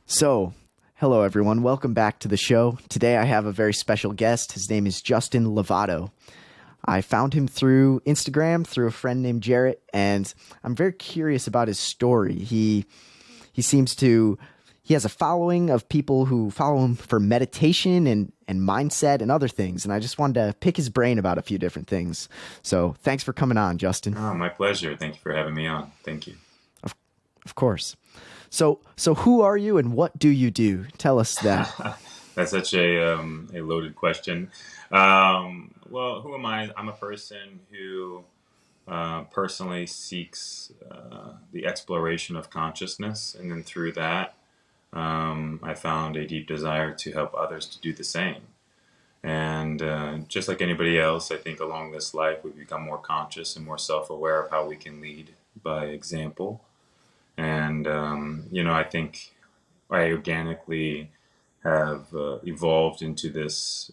So, hello everyone. Welcome back to the show. Today I have a very special guest. His name is Justin Lavato. I found him through Instagram, through a friend named Jarrett, and I'm very curious about his story. He has a following of people who follow him for meditation and mindset and other things, and I just wanted to pick his brain about a few different things. So, thanks for coming on, Justin. Oh, my pleasure. Thank you for having me on. Thank you. Of course. So who are you and what do you do? Tell us that. That's such a loaded question. Well, who am I? I'm a person who personally seeks the exploration of consciousness, and then through that, I found a deep desire to help others to do the same. And just like anybody else, I think along this life we become more conscious and more self-aware of how we can lead by example. And, I think I organically have evolved into this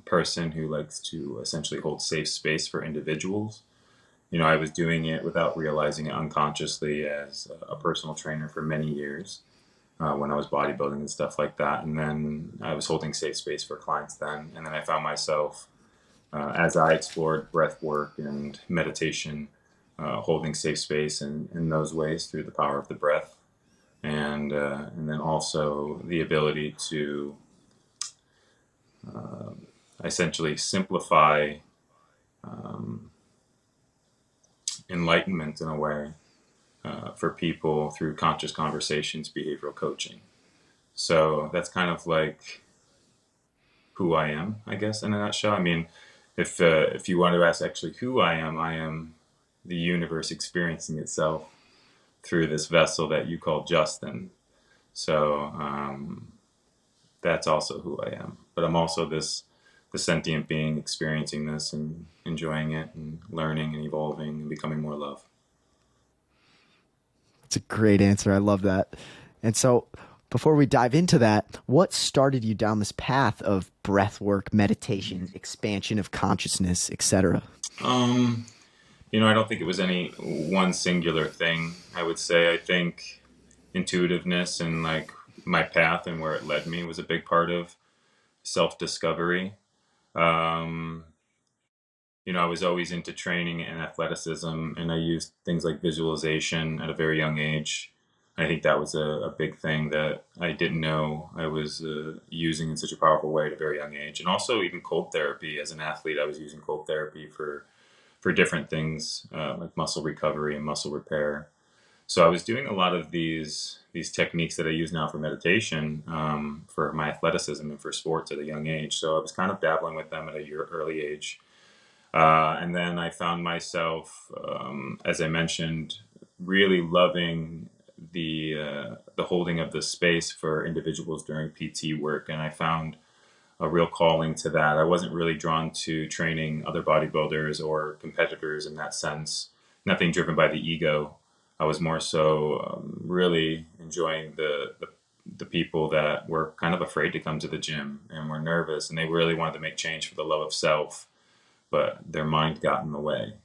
person who likes to essentially hold safe space for individuals. I was doing it without realizing it unconsciously as a personal trainer for many years when I was bodybuilding and stuff like that. And then I was holding safe space for clients then. And then I found myself, as I explored breath work and meditation, holding safe space in those ways through the power of the breath, and then also the ability to essentially simplify enlightenment in a way for people through conscious conversations, behavioral coaching. So that's kind of like who I am, I guess, in a nutshell. I mean, if you want to ask actually who I am the universe experiencing itself through this vessel that you call Justin. So that's also who I am. But I'm also the sentient being experiencing this and enjoying it and learning and evolving and becoming more love. It's a great answer. I love that. And so before we dive into that, what started you down this path of breath work, meditation, expansion of consciousness, etc.? I don't think it was any one singular thing. I would say I think intuitiveness and like my path and where it led me was a big part of self-discovery. I was always into training and athleticism, and I used things like visualization at a very young age. I think that was a big thing that I didn't know I was using in such a powerful way at a very young age. And also even cold therapy. As an athlete, I was using cold therapy for different things like muscle recovery and muscle repair. So I was doing a lot of these techniques that I use now for meditation for my athleticism and for sports at a young age. So I was kind of dabbling with them at a early age. And then I found myself, as I mentioned, really loving the holding of the space for individuals during PT work. And I found a real calling to that. I wasn't really drawn to training other bodybuilders or competitors in that sense. Nothing driven by the ego. I was more so really enjoying the people that were kind of afraid to come to the gym and were nervous, and they really wanted to make change for the love of self, but their mind got in the way.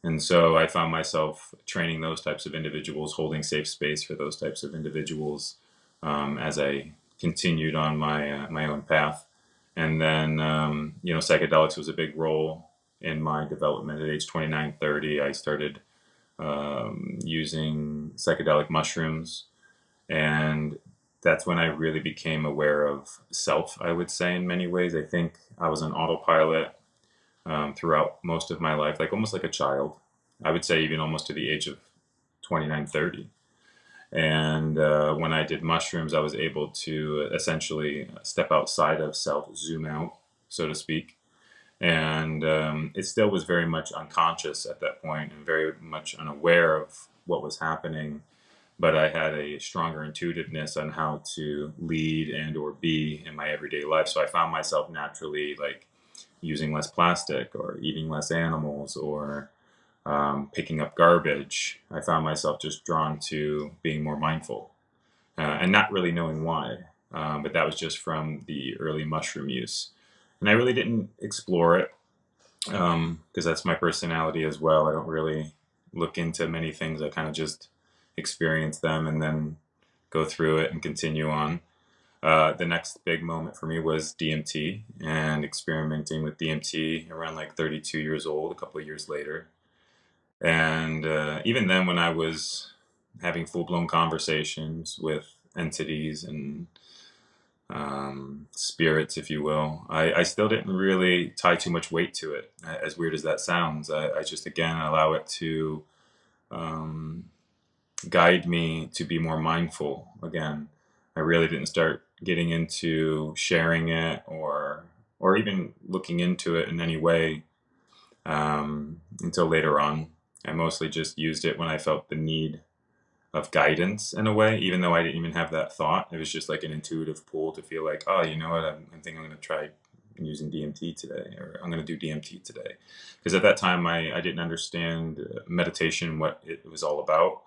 And so I found myself training those types of individuals, holding safe space for those types of individuals as I continued on my own path. And then, psychedelics was a big role in my development. At age 29, 30, I started using psychedelic mushrooms. And that's when I really became aware of self, I would say, in many ways. I think I was on autopilot throughout most of my life, like almost like a child. I would say even almost to the age of 29, 30. And when I did mushrooms, I was able to essentially step outside of self, zoom out, so to speak. And it still was very much unconscious at that point and very much unaware of what was happening. But I had a stronger intuitiveness on how to lead and or be in my everyday life. So I found myself naturally like using less plastic or eating less animals or picking up garbage. I found myself just drawn to being more mindful and not really knowing why. But that was just from the early mushroom use. And I really didn't explore it because that's my personality as well. I don't really look into many things. I kind of just experience them and then go through it and continue on. The next big moment for me was DMT and experimenting with DMT around like 32 years old, a couple of years later. And even then, when I was having full blown conversations with entities and spirits, if you will, I still didn't really tie too much weight to it. As weird as that sounds, I just, again, allow it to um, guide me to be more mindful. Again, I really didn't start getting into sharing it or even looking into it in any way until later on. I mostly just used it when I felt the need of guidance in a way, even though I didn't even have that thought. It was just like an intuitive pull to feel like, oh, you know what, I think I'm going to try using DMT today, or I'm going to do DMT today. Because at that time, I didn't understand meditation, what it was all about,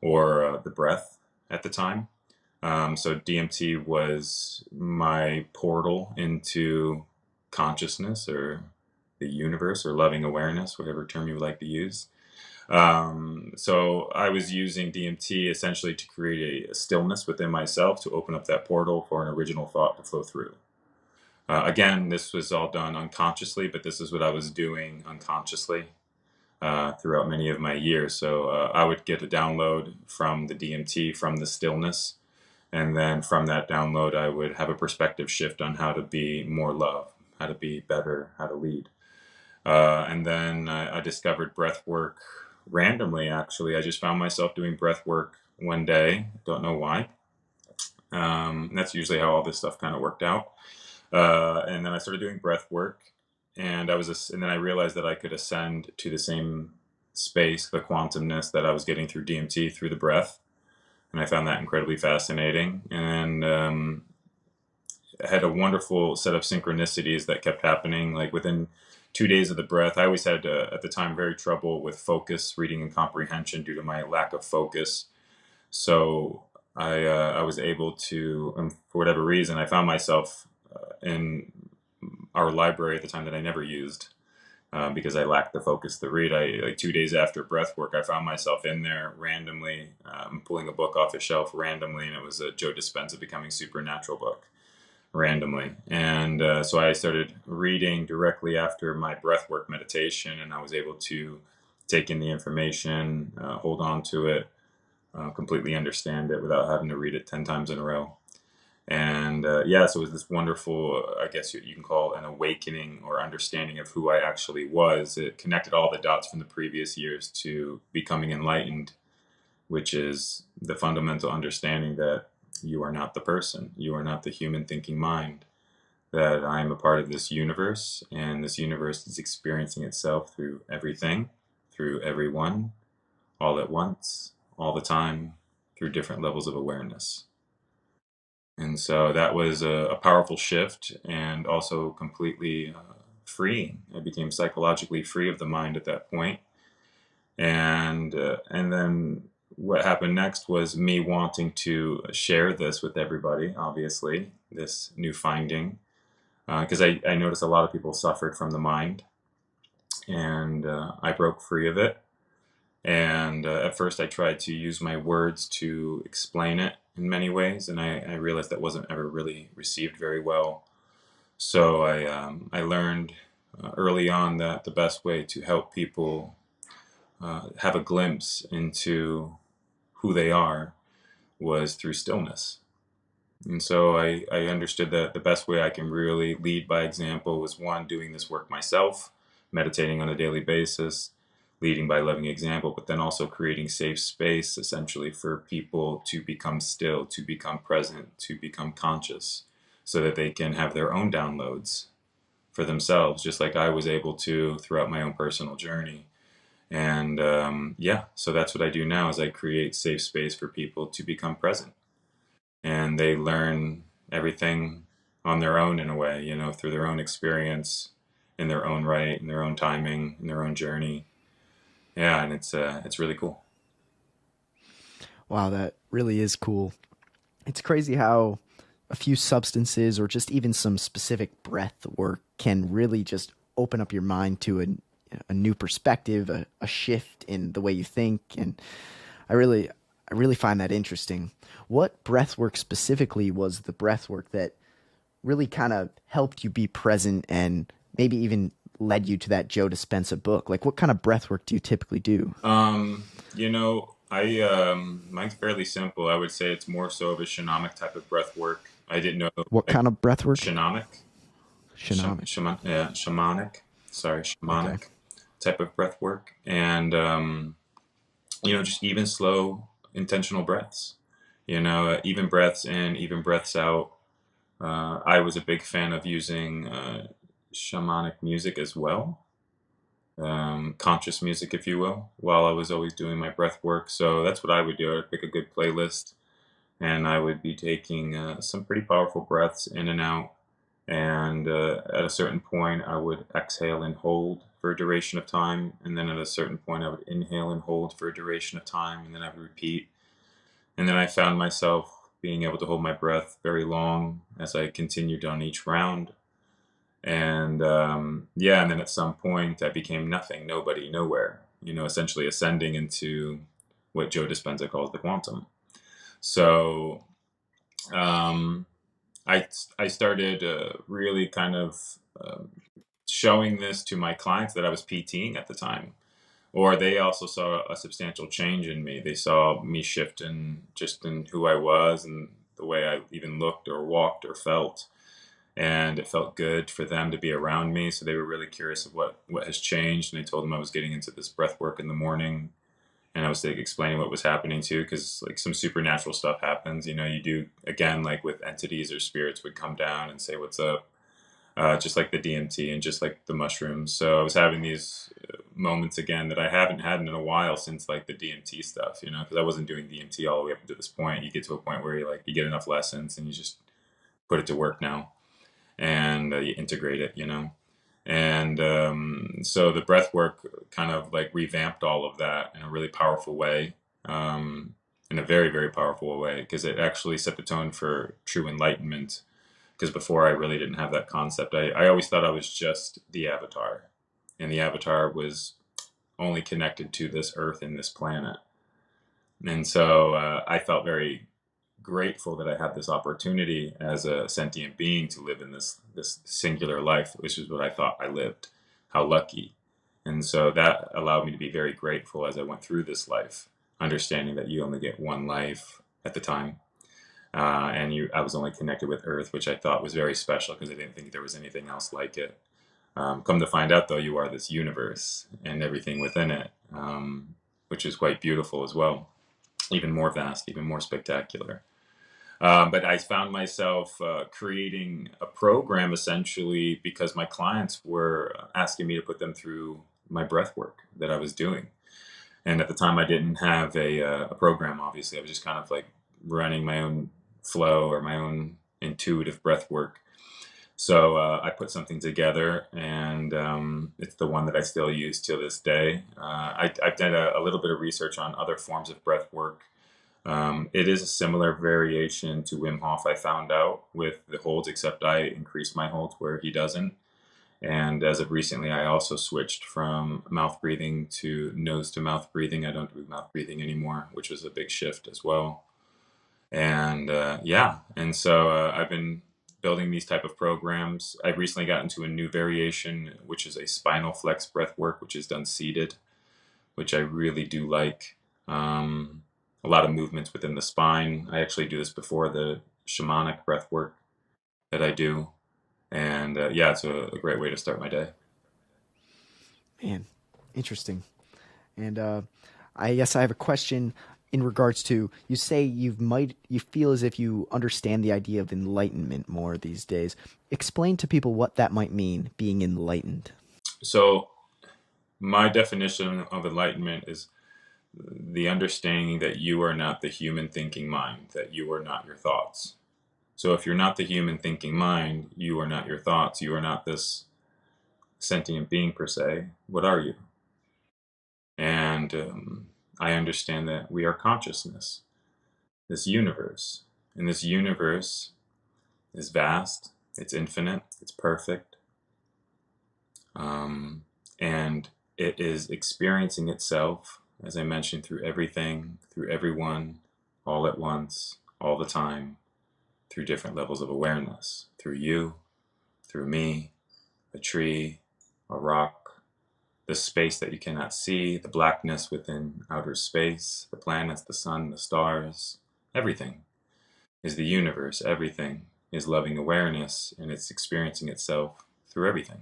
or the breath at the time. So DMT was my portal into consciousness or the universe or loving awareness, whatever term you would like to use. So I was using DMT essentially to create a stillness within myself to open up that portal for an original thought to flow through. Again, this was all done unconsciously, but this is what I was doing unconsciously throughout many of my years. So I would get a download from the DMT, from the stillness. And then from that download, I would have a perspective shift on how to be more love, how to be better, how to lead. And then I discovered breath work randomly, actually. I just found myself doing breath work one day. Don't know why. That's usually how all this stuff kind of worked out. And then I started doing breath work. And and then I realized that I could ascend to the same space, the quantumness that I was getting through DMT, through the breath. And I found that incredibly fascinating. And I had a wonderful set of synchronicities that kept happening. Like within 2 days of the breath, I always had, at the time, very trouble with focus, reading, and comprehension due to my lack of focus. So I was able to, for whatever reason, I found myself in our library at the time that I never used. Because I lacked the focus to read. Like 2 days after breath work, I found myself in there randomly, pulling a book off a shelf randomly, and it was a Joe Dispenza Becoming Supernatural book, randomly. And so I started reading directly after my breath work meditation, and I was able to take in the information, hold on to it, completely understand it without having to read it 10 times in a row. And so it was this wonderful, I guess you can call it an awakening or understanding of who I actually was. It connected all the dots from the previous years to becoming enlightened, which is the fundamental understanding that you are not the person, you are not the human thinking mind, that I am a part of this universe, and this universe is experiencing itself through everything, through everyone, all at once, all the time, through different levels of awareness. And so that was a powerful shift, and also completely free. I became psychologically free of the mind at that point. And then what happened next was me wanting to share this with everybody, obviously, this new finding, because I noticed a lot of people suffered from the mind, and I broke free of it. And at first, I tried to use my words to explain it in many ways, and I realized that wasn't ever really received very well. So I learned early on that the best way to help people have a glimpse into who they are was through stillness. And so I understood that the best way I can really lead by example was, one, doing this work myself, meditating on a daily basis, leading by loving example, but then also creating safe space essentially for people to become still, to become present, to become conscious, so that they can have their own downloads for themselves, just like I was able to throughout my own personal journey. And so that's what I do now, is I create safe space for people to become present. And they learn everything on their own, in a way, through their own experience, in their own right, in their own timing, in their own journey. Yeah, and it's really cool. Wow, that really is cool. It's crazy how a few substances or just even some specific breath work can really just open up your mind to a new perspective, a shift in the way you think. And I I really find that interesting. What breath work specifically was the breath work that really kind of helped you be present and maybe even led you to that Joe Dispenza book? Like, what kind of breath work do you typically do? Mine's fairly simple. I would say it's more so of a shamanic type of breath work. I didn't know What like kind of breath work? shamanic, Shamanic. shamanic. Sorry, Okay. shamanic type of breath work, and just even slow, intentional breaths. Even breaths in, even breaths out. I was a big fan of using shamanic music as well, conscious music, if you will, while I was always doing my breath work. So that's what I would do. I'd pick a good playlist and I would be taking some pretty powerful breaths in and out. And at a certain point, I would exhale and hold for a duration of time. And then at a certain point, I would inhale and hold for a duration of time. And then I would repeat. And then I found myself being able to hold my breath very long as I continued on each round. And and then at some point I became nothing, nobody, nowhere, essentially ascending into what Joe Dispenza calls the quantum. So um, I started really kind of showing this to my clients that I was PTing at the time, or they also saw a substantial change in me. They saw me shift in just in who I was and the way I even looked or walked or felt, and it felt good for them to be around me. So they were really curious of what has changed. And I told them I was getting into this breath work in the morning, and I was like explaining what was happening too, because like some supernatural stuff happens. You do again, like with entities or spirits would come down and say what's up, just like the DMT and just like the mushrooms. So I was having these moments again that I haven't had in a while since like the DMT stuff, because I wasn't doing DMT all the way up to this point. You get to a point where you get enough lessons and you just put it to work now, and you integrate it. And so the breath work kind of like revamped all of that in a really powerful way, in a very, very powerful way, because it actually set the tone for true enlightenment. Because before I really didn't have that concept. I always thought I was just the avatar, and the avatar was only connected to this earth and this planet. And so I felt very grateful that I had this opportunity as a sentient being to live in this singular life, which is what I thought I lived. How lucky. And so that allowed me to be very grateful as I went through this life, understanding that you only get one life at the time. I was only connected with Earth, which I thought was very special because I didn't think there was anything else like it. Come to find out, though, you are this universe and everything within it, which is quite beautiful as well. Even more vast, even more spectacular. But I found myself creating a program essentially because my clients were asking me to put them through my breath work that I was doing. And at the time, I didn't have a program, obviously. I was just kind of like running my own flow or my own intuitive breath work. So I put something together, and it's the one that I still use to this day. I've done a little bit of research on other forms of breath work. It is a similar variation to Wim Hof, I found out, with the holds, except I increased my holds where he doesn't. And as of recently, I also switched from mouth breathing to nose to mouth breathing. I don't do mouth breathing anymore, which was a big shift as well. And and so I've been building these type of programs. I've recently gotten to a new variation, which is a spinal flex breath work, which is done seated, which I really do like. A lot of movements within the spine. I actually do this before the shamanic breath work that I do. And it's a great way to start my day. Man, interesting. And I guess I have a question in regards to, you say you feel as if you understand the idea of enlightenment more these days. Explain to people what that might mean, being enlightened. So my definition of enlightenment is the understanding that you are not the human thinking mind, that you are not your thoughts. So if you're not the human thinking mind, you are not your thoughts, you are not this sentient being per se. What are you? And I understand that we are consciousness, this universe. And this universe is vast, it's infinite, it's perfect. And it is experiencing itself, as I mentioned, through everything, through everyone, all at once, all the time, through different levels of awareness, through you, through me, a tree, a rock, the space that you cannot see, the blackness within outer space, the planets, the sun, the stars, everything is the universe. Everything is loving awareness, and it's experiencing itself through everything.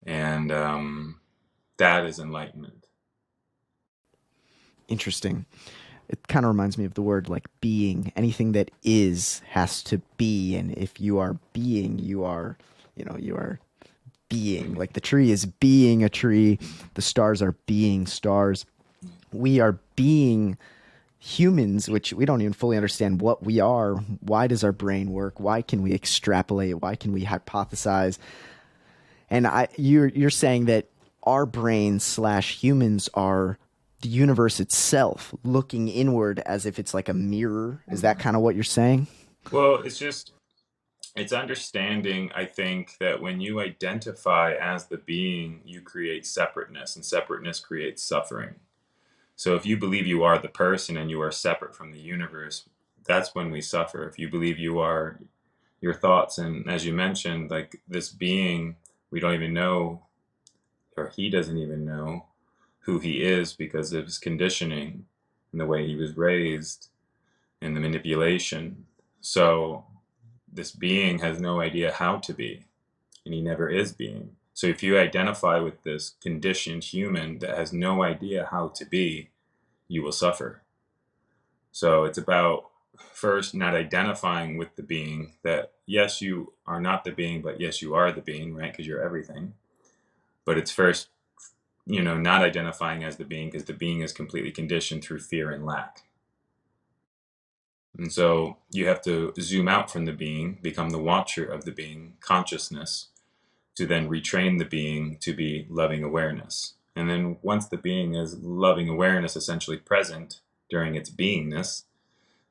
And that is enlightenment. Interesting. It kind of reminds me of the word like being. Anything that is has to be, and if you are being, you are, you are being. Like the tree is being a tree, the stars are being stars. We are being humans, which we don't even fully understand what we are. Why does our brain work? Why can we extrapolate? Why can we hypothesize? And you're saying that our brains / humans are the universe itself, looking inward as if it's like a mirror. Is that kind of what you're saying? Well, it's understanding, I think, that when you identify as the being, you create separateness, and separateness creates suffering. So if you believe you are the person and you are separate from the universe, that's when we suffer. If you believe you are your thoughts, and as you mentioned, like this being, we don't even know, or he doesn't even know who he is because of his conditioning and the way he was raised and the manipulation. So this being has no idea how to be, and he never is being. So if you identify with this conditioned human that has no idea how to be, you will suffer. So it's about first not identifying with the being, that yes, you are not the being, but yes, you are the being, right? Because you're everything. But it's first, not identifying as the being, because the being is completely conditioned through fear and lack. And so you have to zoom out from the being, become the watcher of the being, consciousness, to then retrain the being to be loving awareness. And then once the being is loving awareness, essentially present during its beingness,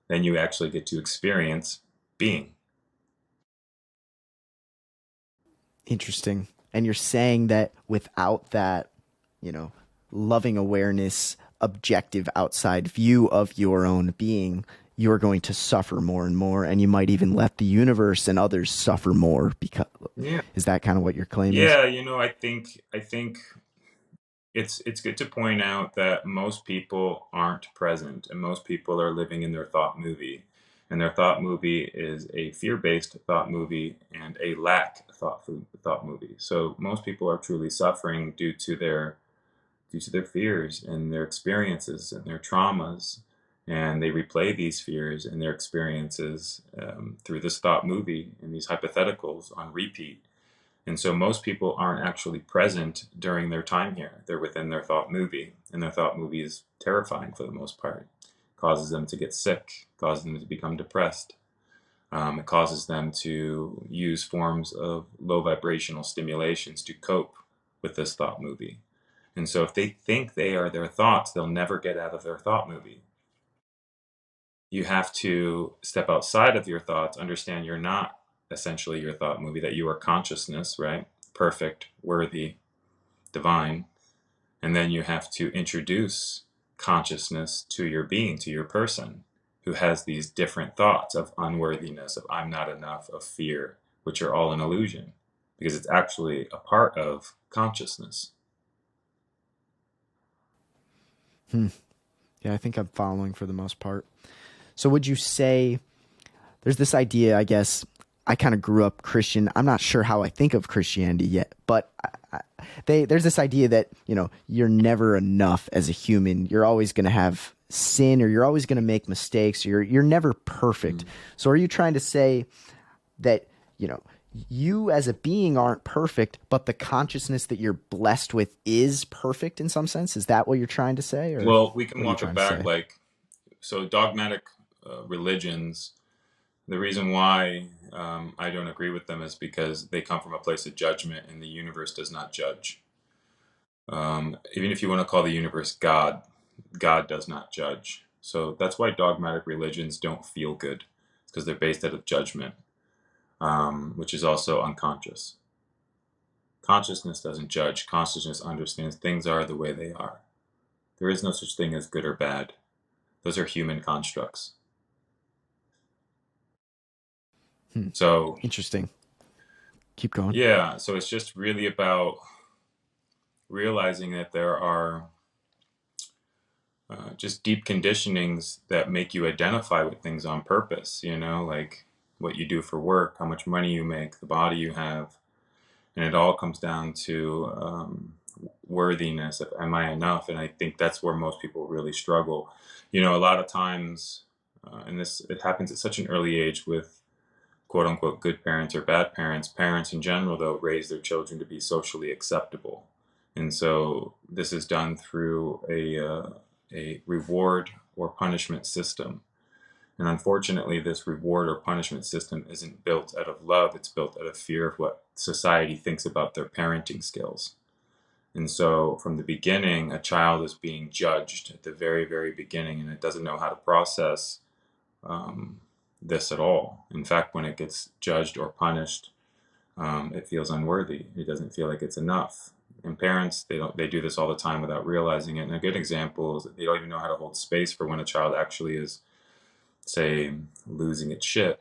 then you actually get to experience being. Interesting. And you're saying that without that, loving awareness, objective outside view of your own being, you're going to suffer more and more, and you might even let the universe and others suffer more. Because Yeah. is that kind of what your claim is? Yeah, I think it's good to point out that most people aren't present, and most people are living in their thought movie. And their thought movie is a fear-based thought movie and a lack thought movie. So most people are truly suffering due to their fears and their experiences and their traumas, and they replay these fears and their experiences through this thought movie and these hypotheticals on repeat. And so most people aren't actually present during their time here. They're within their thought movie, and their thought movie is terrifying for the most part. It causes them to get sick, causes them to become depressed. It causes them to use forms of low vibrational stimulations to cope with this thought movie. And so if they think they are their thoughts, they'll never get out of their thought movie. You have to step outside of your thoughts, understand you're not essentially your thought movie, that you are consciousness, right? Perfect, worthy, divine. And then you have to introduce consciousness to your being, to your person, who has these different thoughts of unworthiness, of I'm not enough, of fear, which are all an illusion, because it's actually a part of consciousness. Yeah, I think I'm following for the most part. So would you say there's this idea, I guess, I kind of grew up Christian. I'm not sure how I think of Christianity yet, but there's this idea that, you're never enough as a human. You're always going to have sin, or you're always going to make mistakes. You're never perfect. So are you trying to say that, you as a being aren't perfect, but the consciousness that you're blessed with is perfect in some sense? Is that what you're trying to say? Or Well, we can what are you walk it trying to back say? so dogmatic religions. The reason why I don't agree with them is because they come from a place of judgment, and the universe does not judge. Even if you want to call the universe God, God does not judge. So that's why dogmatic religions don't feel good. It's because they're based out of judgment, which is also unconscious. Consciousness doesn't judge. Consciousness understands things are the way they are. There is no such thing as good or bad. Those are human constructs. Hmm. So, Interesting. Keep going. yeah, so it's just really about realizing that there are just deep conditionings that make you identify with things on purpose, like what you do for work, how much money you make, the body you have. And it all comes down to worthiness. Am I enough? And I think that's where most people really struggle. A lot of times, and it happens at such an early age with quote unquote good parents or bad parents. Parents in general, though, raise their children to be socially acceptable. And so this is done through a reward or punishment system. And unfortunately, this reward or punishment system isn't built out of love. It's built out of fear of what society thinks about their parenting skills. And so from the beginning, a child is being judged at the very, very beginning, and it doesn't know how to process this at all. In fact, when it gets judged or punished, it feels unworthy. It doesn't feel like it's enough. And parents, they do this all the time without realizing it. And a good example is that they don't even know how to hold space for when a child actually is, say, losing its shit,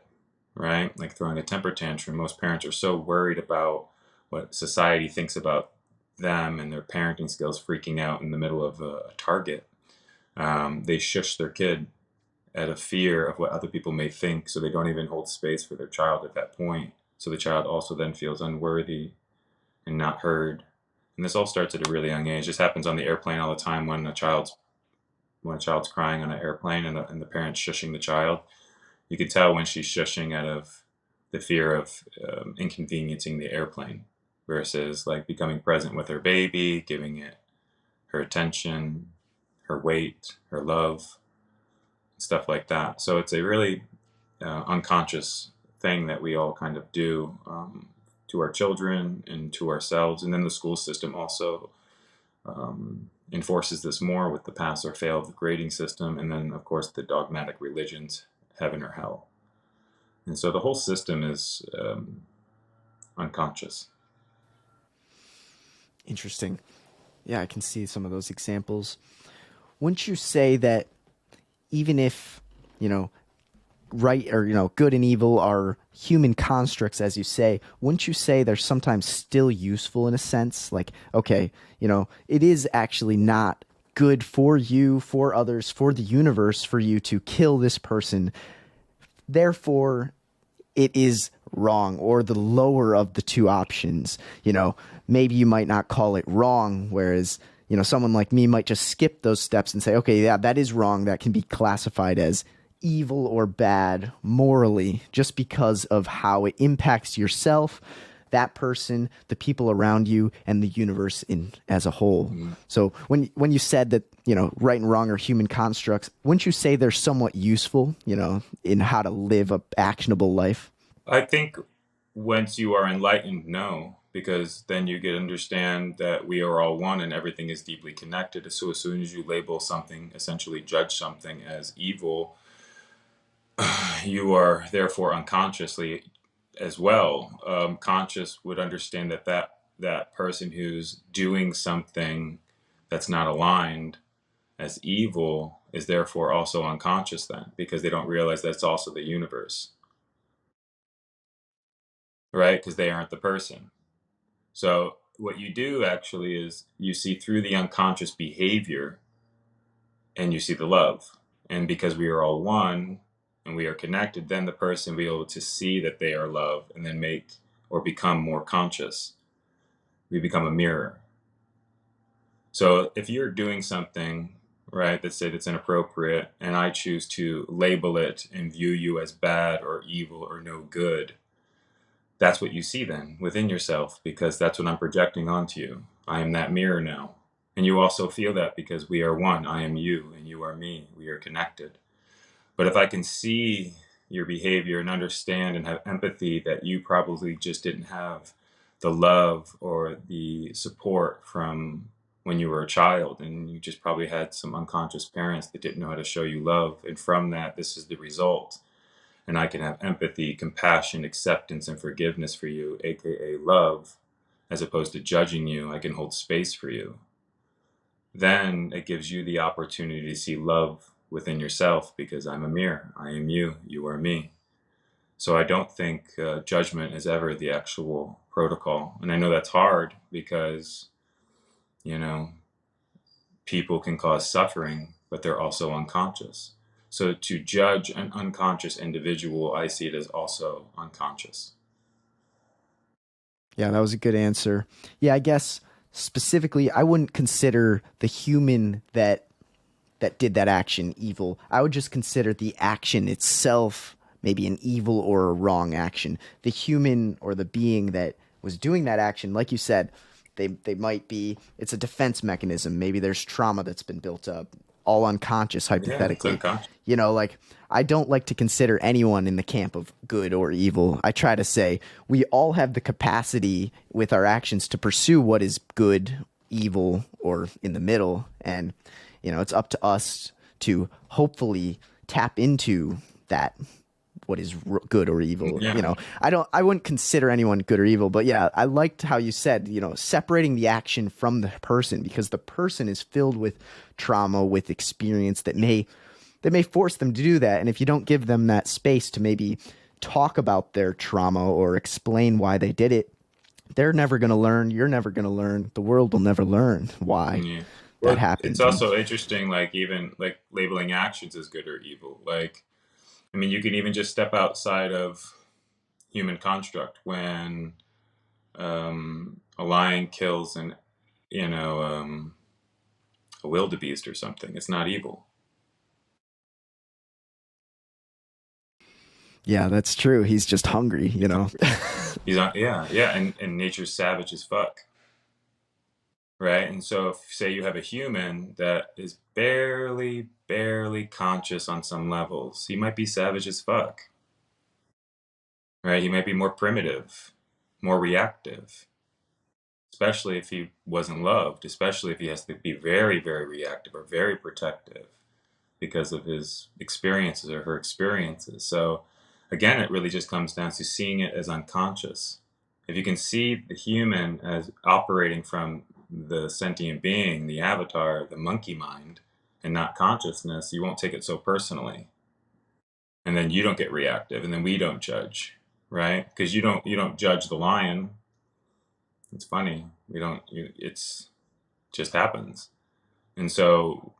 right? Like throwing a temper tantrum. Most parents are so worried about what society thinks about them and their parenting skills freaking out in the middle of a Target. They shush their kid out of fear of what other people may think, so they don't even hold space for their child at that point. So the child also then feels unworthy and not heard. And this all starts at a really young age. This happens on the airplane all the time when a child's crying on an airplane and the parent's shushing the child. You can tell when she's shushing out of the fear of inconveniencing the airplane versus like becoming present with her baby, giving it her attention, her weight, her love, stuff like that. So it's a really unconscious thing that we all kind of do to our children and to ourselves. And then the school system also enforces this more with the pass or fail of the grading system. And then, of course, the dogmatic religions, heaven or hell. And so the whole system is unconscious. Interesting. Yeah, I can see some of those examples. Wouldn't you say that even if, right or, good and evil are human constructs, as you say, wouldn't you say they're sometimes still useful in a sense? Like, okay, it is actually not good for you, for others, for the universe, for you to kill this person. Therefore, it is wrong, or the lower of the two options. Maybe you might not call it wrong, whereas, someone like me might just skip those steps and say, okay, yeah, that is wrong. That can be classified as evil or bad morally, just because of how it impacts yourself, that person, the people around you, and the universe as a whole. Mm-hmm. So when you said that, right and wrong are human constructs, wouldn't you say they're somewhat useful, in how to live a actionable life? I think once you are enlightened, no, because then you get understand that we are all one and everything is deeply connected. So as soon as you label something, essentially judge something as evil, you are therefore unconsciously as well. Conscious would understand that person who's doing something that's not aligned as evil is therefore also unconscious then, because they don't realize that's also the universe, right? Because they aren't the person. So what you do actually is you see through the unconscious behavior and you see the love. And because we are all one and we are connected, then the person will be able to see that they are love and then make or become more conscious. We become a mirror. So if you're doing something, right, let's say that's inappropriate, and I choose to label it and view you as bad or evil or no good, that's what you see then within yourself, because that's what I'm projecting onto you. I am that mirror now. And you also feel that because we are one. I am you and you are me. We are connected. But if I can see your behavior and understand and have empathy that you probably just didn't have the love or the support from when you were a child, and you just probably had some unconscious parents that didn't know how to show you love. And from that, this is the result. And I can have empathy, compassion, acceptance, and forgiveness for you, aka love, as opposed to judging you. I can hold space for you. Then it gives you the opportunity to see love within yourself, because I'm a mirror. I am you. You are me. So I don't think judgment is ever the actual protocol. And I know that's hard because, you know, people can cause suffering, but they're also unconscious. So to judge an unconscious individual, I see it as also unconscious. Yeah, that was a good answer. Yeah, I guess specifically, I wouldn't consider the human that did that action evil. I would just consider the action itself maybe an evil or a wrong action. The human or the being that was doing that action, like you said, they might be, it's a defense mechanism. Maybe there's trauma that's been built up, all unconscious, Yeah, it's hypothetically. unconscious. You know, like, I don't like to consider anyone in the camp of good or evil. I try to say we all have the capacity with our actions to pursue what is good, evil, or in the middle. And, you know, it's up to us to hopefully tap into that, what is good or evil. Yeah. You know, I wouldn't consider anyone good or evil, but yeah, I liked how you said, you know, separating the action from the person, because the person is filled with trauma, with experience that may force them to do that. And if you don't give them that space to maybe talk about their trauma or explain why they did it, they're never going to learn. You're never going to learn. The world will never learn why Yeah. that Well, happened. it's also interesting, like even like labeling actions as good or evil. Like, I mean, you can even just step outside of human construct when a lion kills you know, a wildebeest or something. It's not evil. Yeah, that's true. He's just hungry, you know. He's on, yeah, yeah, and nature's savage as fuck, right? And so, if say you have a human that is barely conscious on some levels, he might be savage as fuck, right? He might be more primitive, more reactive, especially if he wasn't loved, especially if he has to be very reactive or very protective because of his experiences or her experiences. So again, it really just comes down to seeing it as unconscious. If you can see the human as operating from the sentient being, the avatar, the monkey mind, and not consciousness, you won't take it so personally. And then you don't get reactive, and then we don't judge, right? Because you don't judge the lion. It's funny. We don't. It's just happens. And so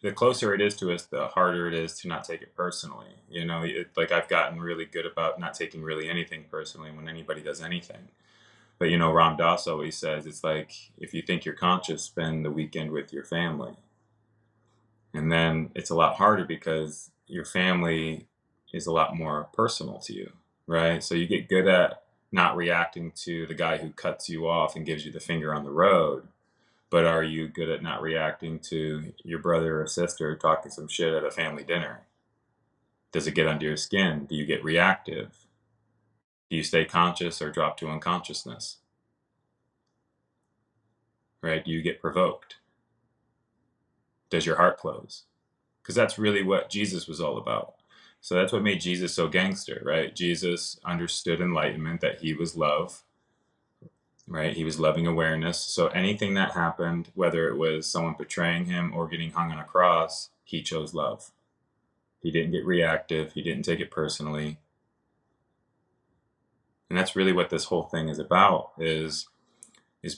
the closer it is to us, the harder it is to not take it personally. You know, like I've gotten really good about not taking really anything personally when anybody does anything. But you know, Ram Dass always says it's like if you think you're conscious, spend the weekend with your family. And then it's a lot harder because your family is a lot more personal to you, right? So you get good at not reacting to the guy who cuts you off and gives you the finger on the road. But are you good at not reacting to your brother or sister talking some shit at a family dinner? Does it get under your skin? Do you get reactive? Do you stay conscious or drop to unconsciousness? Right? Do you get provoked? Does your heart close? Because that's really what Jesus was all about. So that's what made Jesus so gangster, right? Jesus understood enlightenment, that he was love, right? He was loving awareness. So anything that happened, whether it was someone betraying him or getting hung on a cross, he chose love. He didn't get reactive. He didn't take it personally. And that's really what this whole thing is about, is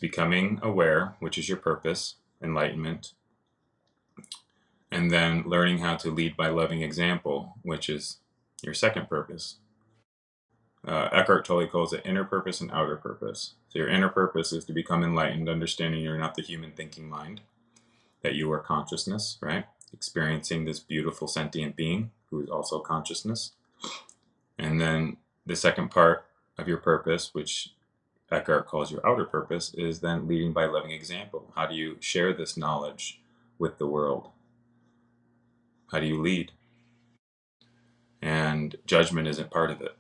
becoming aware, which is your purpose, enlightenment, and then learning how to lead by loving example, which is your second purpose. Eckhart Tolle calls it inner purpose and outer purpose. So your inner purpose is to become enlightened, understanding you're not the human thinking mind, that you are consciousness, right? Experiencing this beautiful sentient being who is also consciousness. And then the second part of your purpose, which Eckhart calls your outer purpose, is then leading by loving example. How do you share this knowledge with the world? How do you lead? And judgment isn't part of it.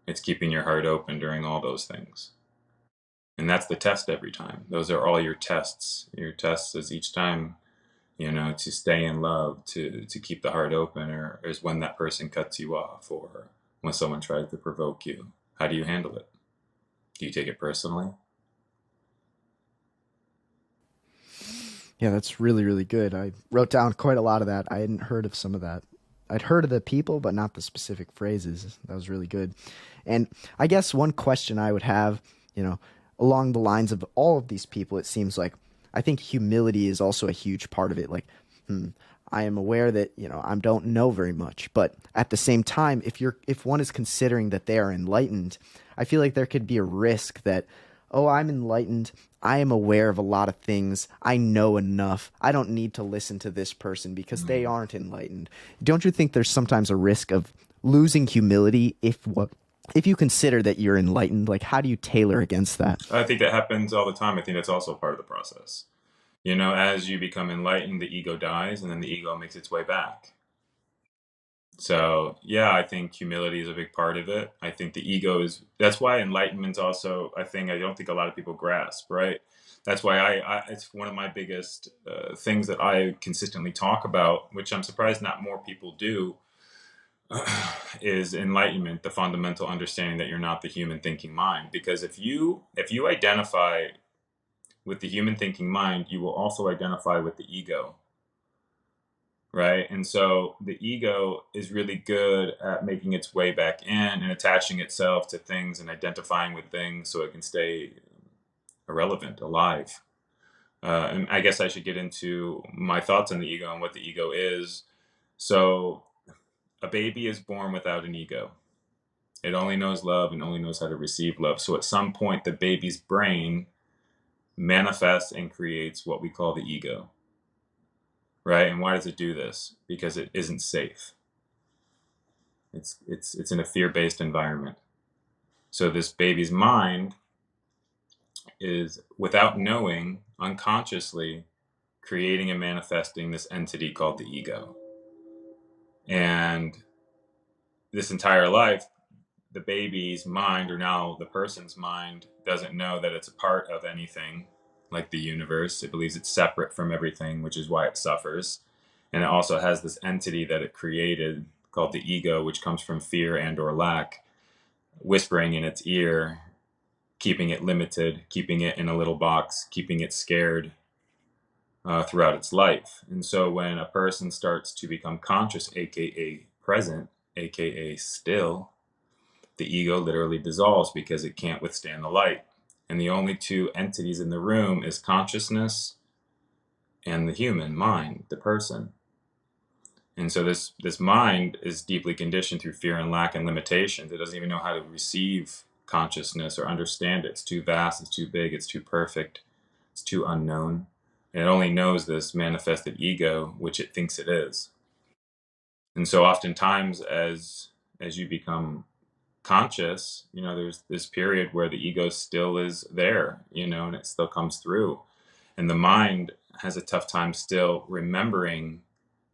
It's keeping your heart open during all those things. And that's the test every time. Those are all your tests. Your tests is each time, you know, to stay in love, to keep the heart open, or is when that person cuts you off, or when someone tries to provoke you. How do you handle it? Do you take it personally? Yeah, that's really, really good. I wrote down quite a lot of that. I hadn't heard of some of that. I'd heard of the people, but not the specific phrases. That was really good. And I guess one question I would have, you know, along the lines of all of these people, it seems like I think humility is also a huge part of it. Like, I am aware that, I don't know very much, but at the same time, if one is considering that they are enlightened, I feel like there could be a risk that, oh, I'm enlightened. I am aware of a lot of things. I know enough. I don't need to listen to this person because they aren't enlightened. Don't you think there's sometimes a risk of losing humility if you consider that you're enlightened? Like, how do you tailor against that? I think that happens all the time. I think that's also part of the process. As you become enlightened, the ego dies and then the ego makes its way back. So, yeah, I think humility is a big part of it. I think the ego that's why enlightenment's also a thing I don't think a lot of people grasp, right? That's why it's one of my biggest things that I consistently talk about, which I'm surprised not more people do, is enlightenment, the fundamental understanding that you're not the human thinking mind. Because if you identify with the human thinking mind, you will also identify with the ego, right? And so the ego is really good at making its way back in and attaching itself to things and identifying with things so it can stay irrelevant, alive. And I guess I should get into my thoughts on the ego and what the ego is. So a baby is born without an ego. It only knows love and only knows how to receive love. So at some point, the baby's brain manifests and creates what we call the ego, right? And why does it do this? Because it isn't safe. It's in a fear-based environment. So this baby's mind is, without knowing, unconsciously creating and manifesting this entity called the ego. And this entire life, the baby's mind, or now the person's mind, doesn't know that it's a part of anything like the universe. It believes it's separate from everything, which is why it suffers. And it also has this entity that it created called the ego, which comes from fear and or lack, whispering in its ear, keeping it limited, keeping it in a little box, keeping it scared throughout its life. And so when a person starts to become conscious, aka present, aka still, the ego literally dissolves because it can't withstand the light. And the only two entities in the room is consciousness and the human mind, the person. And so this mind is deeply conditioned through fear and lack and limitations. It doesn't even know how to receive consciousness or understand it. It's too vast, it's too big, it's too perfect, it's too unknown. And it only knows this manifested ego, which it thinks it is. And so oftentimes as you become conscious, there's this period where the ego still is there, and it still comes through. And the mind has a tough time still remembering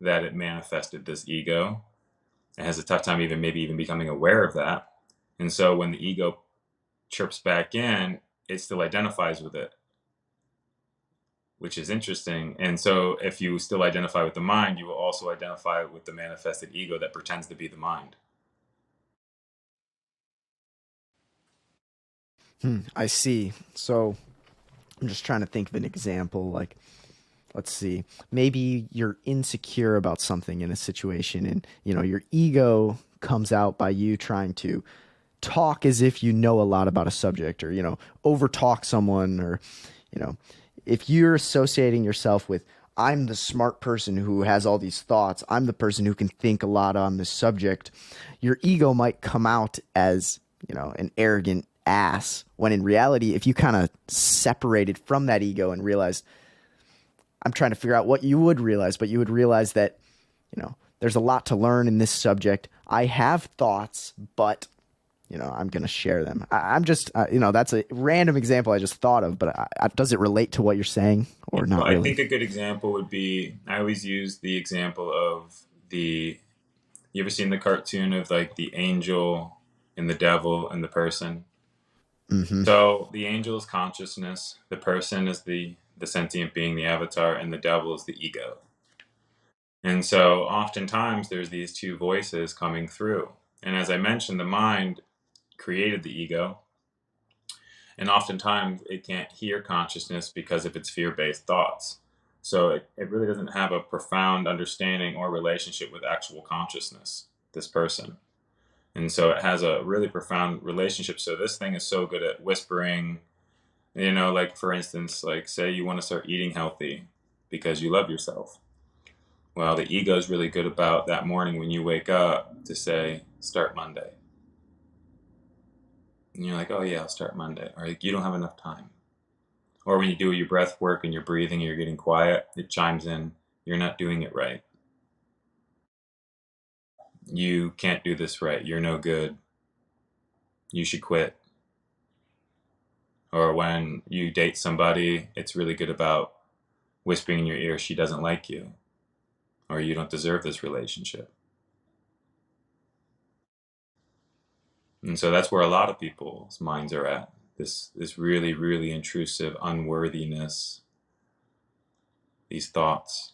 that it manifested this ego. It has a tough time maybe even becoming aware of that. And so when the ego chirps back in, it still identifies with it, which is interesting. And so if you still identify with the mind, you will also identify with the manifested ego that pretends to be the mind. I see. So I'm just trying to think of an example. Like, let's see, maybe you're insecure about something in a situation, and your ego comes out by you trying to talk as if you know a lot about a subject, or over talk someone, or if you're associating yourself with, I'm the smart person who has all these thoughts, I'm the person who can think a lot on this subject, your ego might come out as an arrogant ass, when in reality, if you kind of separated from that ego and realized, I'm trying to figure out what you would realize, but you would realize that, there's a lot to learn in this subject. I have thoughts, but, I'm going to share them. I'm just, that's a random example I just thought of, but does it relate to what you're saying or not really? I think a good example would be, I always use the example of you ever seen the cartoon of like the angel and the devil and the person? Mm-hmm. So the angel is consciousness, the person is the sentient being, the avatar, and the devil is the ego. And so oftentimes there's these two voices coming through. And as I mentioned, the mind created the ego. And oftentimes it can't hear consciousness because of its fear-based thoughts. So it really doesn't have a profound understanding or relationship with actual consciousness, this person. And so it has a really profound relationship. So this thing is so good at whispering, like for instance, like say you want to start eating healthy because you love yourself. Well, the ego is really good about that morning when you wake up to say, start Monday. And you're like, oh yeah, I'll start Monday. Or like, you don't have enough time. Or when you do your breath work and you're breathing, you're getting quiet, it chimes in, you're not doing it right. You can't do this right. You're no good. You should quit. Or when you date somebody, it's really good about whispering in your ear, she doesn't like you, or you don't deserve this relationship. And so that's where a lot of people's minds are at. This really, really intrusive unworthiness, these thoughts.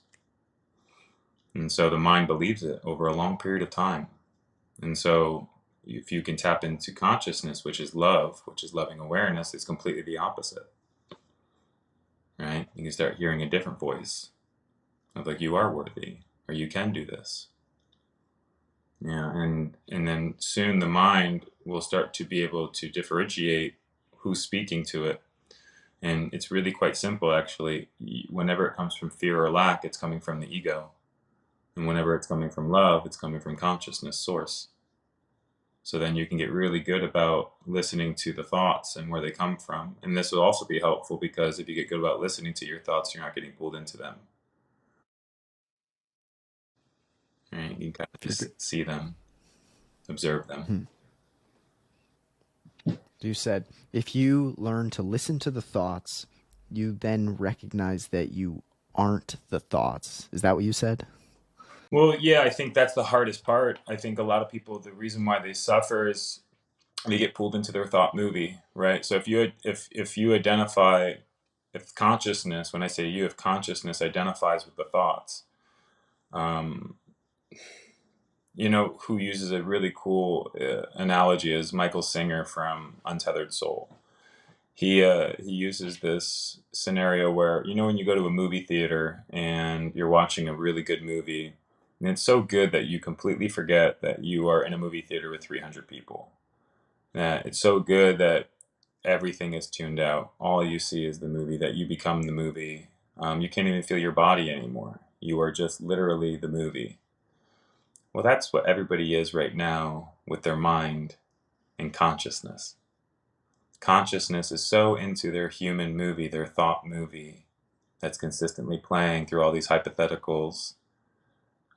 And so the mind believes it over a long period of time. And so if you can tap into consciousness, which is love, which is loving awareness, it's completely the opposite. Right? You can start hearing a different voice of like, you are worthy, or you can do this. Yeah, and then soon the mind will start to be able to differentiate who's speaking to it. And it's really quite simple, actually. Whenever it comes from fear or lack, it's coming from the ego. And whenever it's coming from love, it's coming from consciousness source. So then you can get really good about listening to the thoughts and where they come from. And this will also be helpful because if you get good about listening to your thoughts, you're not getting pulled into them. Right? You can kind of If you're good. just see them, observe them. You said if you learn to listen to the thoughts, you then recognize that you aren't the thoughts. Is that what you said? Well, yeah, I think that's the hardest part. I think a lot of people, the reason why they suffer is they get pulled into their thought movie, right? So if you identify, if consciousness, when I say you, if consciousness identifies with the thoughts, um, who uses a really cool analogy is Michael Singer from Untethered Soul. He uses this scenario where, when you go to a movie theater and you're watching a really good movie, and it's so good that you completely forget that you are in a movie theater with 300 people. That it's so good that everything is tuned out. All you see is the movie, that you become the movie. You can't even feel your body anymore. You are just literally the movie. Well, that's what everybody is right now with their mind and consciousness. Consciousness is so into their human movie, their thought movie, that's consistently playing through all these hypotheticals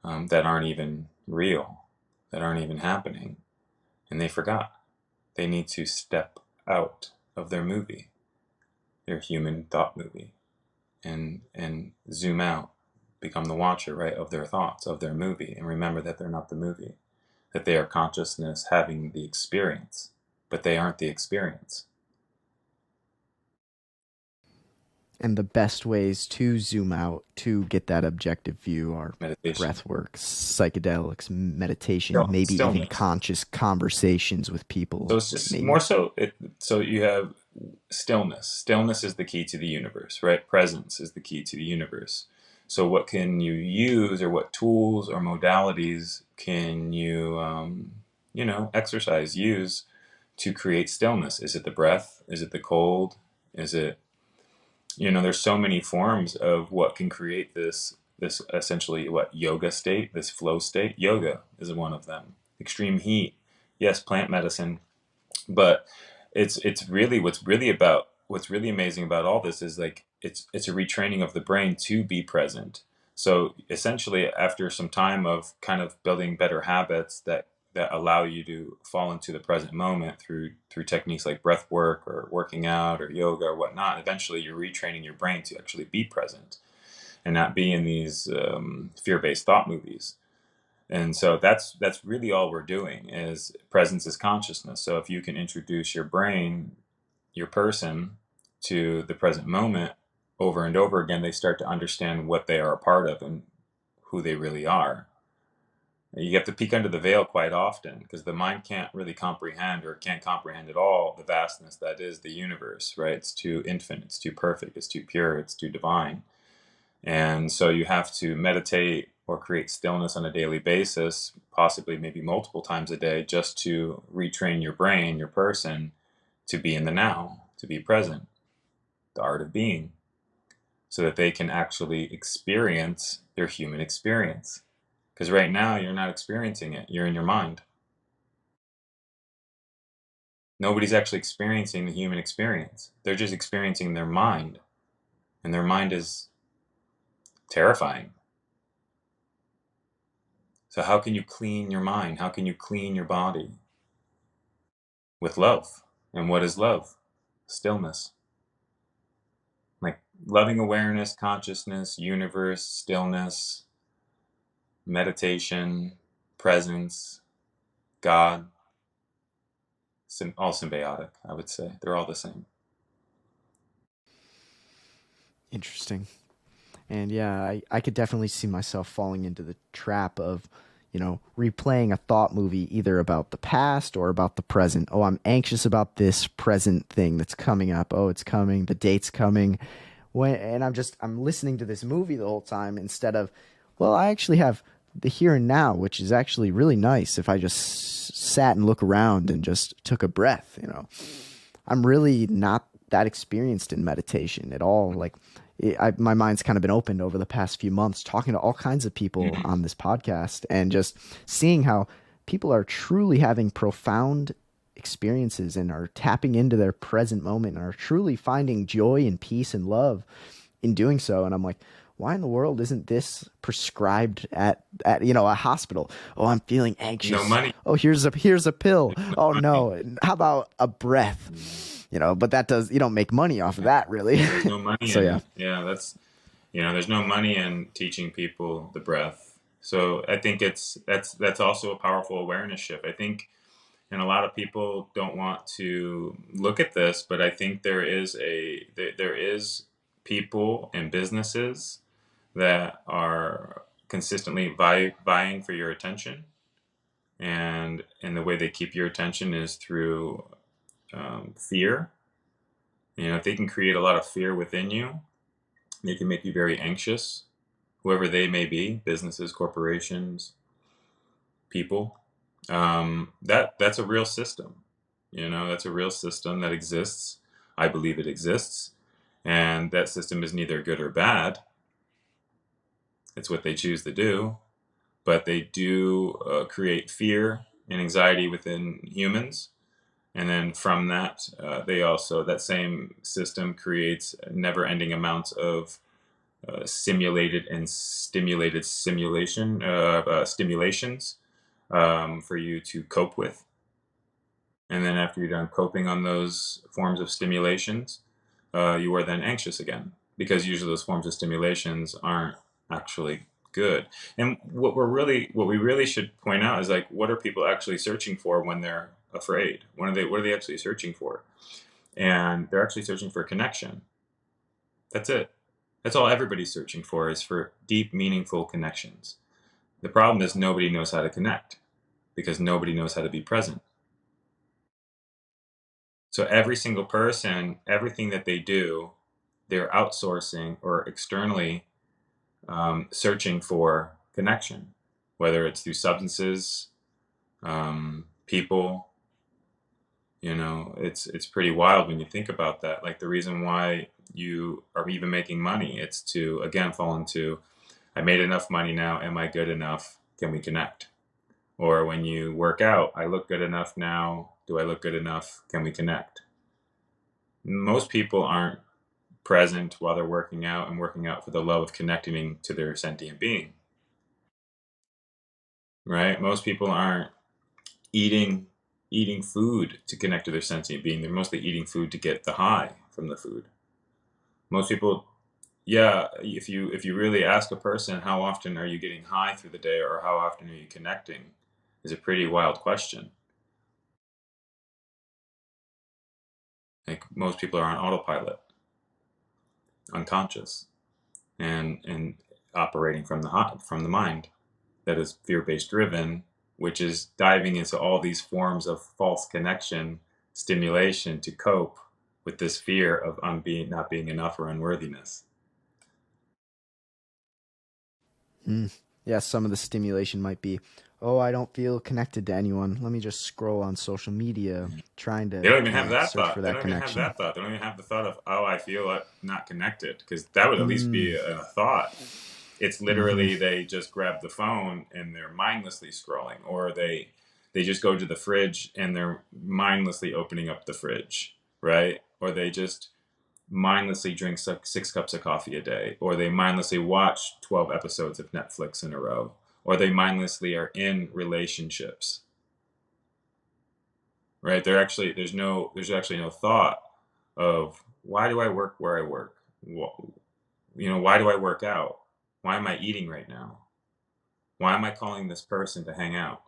that aren't even real, that aren't even happening. And they forgot. They need to step out of their movie, their human thought movie, and zoom out, become the watcher, right, of their thoughts, of their movie, and remember that they're not the movie, that they are consciousness having the experience, but they aren't the experience. And the best ways to zoom out to get that objective view are Meditation. breath work, psychedelics, meditation, maybe Stillness. even conscious conversations with people. So it's just maybe. more so, so you have stillness. Stillness is the key to the universe, right? Presence is the key to the universe. So what can you use, or what tools or modalities can you, use to create stillness? Is it the breath? Is it the cold? Is it, there's so many forms of what can create this essentially what yoga state, this flow state. Yoga is one of them. Extreme heat. Yes, plant medicine. But it's really what's really amazing about all this is like it's a retraining of the brain to be present. So essentially, after some time of kind of building better habits that allow you to fall into the present moment through techniques like breath work or working out or yoga or whatnot, eventually you're retraining your brain to actually be present and not be in these fear-based thought movies. And so that's really all we're doing is presence is consciousness. So if you can introduce your brain, your person, to the present moment over and over again, they start to understand what they are a part of and who they really are. You have to peek under the veil quite often because the mind can't really comprehend, or can't comprehend at all, the vastness that is the universe, right? It's too infinite, it's too perfect, it's too pure, it's too divine. And so you have to meditate or create stillness on a daily basis, possibly maybe multiple times a day, just to retrain your brain, your person, to be in the now, to be present, the art of being, so that they can actually experience their human experience. Because right now, you're not experiencing it, you're in your mind. Nobody's actually experiencing the human experience. They're just experiencing their mind, and their mind is terrifying. So, how can you clean your mind? How can you clean your body? With love. And what is love? Stillness. Like loving awareness, consciousness, universe, stillness, meditation, presence, God, all symbiotic, I would say. They're all the same. Interesting. And yeah, I could definitely see myself falling into the trap of, replaying a thought movie either about the past or about the present. Oh, I'm anxious about this present thing that's coming up. Oh, it's coming. The date's coming. And I'm listening to this movie the whole time instead of, well, I actually have the here and now, which is actually really nice if I just sat and look around and just took a breath. I'm really not that experienced in meditation at all. Like, my mind's kind of been opened over the past few months talking to all kinds of people on this podcast and just seeing how people are truly having profound experiences and are tapping into their present moment and are truly finding joy and peace and love in doing so. And I'm like, why in the world isn't this prescribed at a hospital? Oh, I'm feeling anxious. No money. Oh, here's a pill. Oh money. no. How about a breath? But you don't make money off of that, really. There's no money So, in yeah. it. Yeah, there's no money in teaching people the breath. So I think that's also a powerful awareness shift. I think, and a lot of people don't want to look at this, but I think there is people and businesses that are consistently vying for your attention, and the way they keep your attention is through fear. If they can create a lot of fear within you, they can make you very anxious, whoever they may be, businesses, corporations, people. That's a real system. That's a real system that exists. I believe it exists. And that system is neither good or bad. It's what they choose to do. But they do create fear and anxiety within humans. And then from that, that same system creates never-ending amounts of simulated and stimulated stimulations for you to cope with. And then after you're done coping on those forms of stimulations, you are then anxious again, because usually those forms of stimulations aren't actually good. And what we really should point out is, like, what are people actually searching for when they're afraid? What are they actually searching for? And they're actually searching for connection. That's it. That's all everybody's searching for, is for deep, meaningful connections. The problem is nobody knows how to connect, because nobody knows how to be present. So every single person, everything that they do, they're outsourcing or externally searching for connection, whether it's through substances, people. It's pretty wild when you think about that. Like, the reason why you are even making money, it's to, again, fall into, I made enough money now. Am I good enough? Can we connect? Or when you work out, I look good enough now. Do I look good enough? Can we connect? Most people aren't present while they're working out, and working out for the love of connecting to their sentient being. Right? Most people aren't eating food to connect to their sentient being. They're mostly eating food to get the high from the food. Most people, yeah, if you really ask a person, how often are you getting high through the day, or how often are you connecting, is a pretty wild question. Like, most people are on autopilot, unconscious, and operating from the mind that is fear-based driven, which is diving into all these forms of false connection stimulation to cope with this fear of not being enough or unworthiness. Yeah, some of the stimulation might be, oh, I don't feel connected to anyone. Let me just scroll on social media, trying They to don't even kind have of that search for thought. They that don't even have connection. that thought. They don't even have the thought of, oh, I feel not connected, because that would at least be a thought. It's literally they just grab the phone and they're mindlessly scrolling, or they just go to the fridge and they're mindlessly opening up the fridge, right? Or they just mindlessly drink 6 cups of coffee a day, or they mindlessly watch 12 episodes of Netflix in a row, or they mindlessly are in relationships, right? There's actually no thought of, why do I work where I work? Why do I work out? Why am I eating right now? Why am I calling this person to hang out?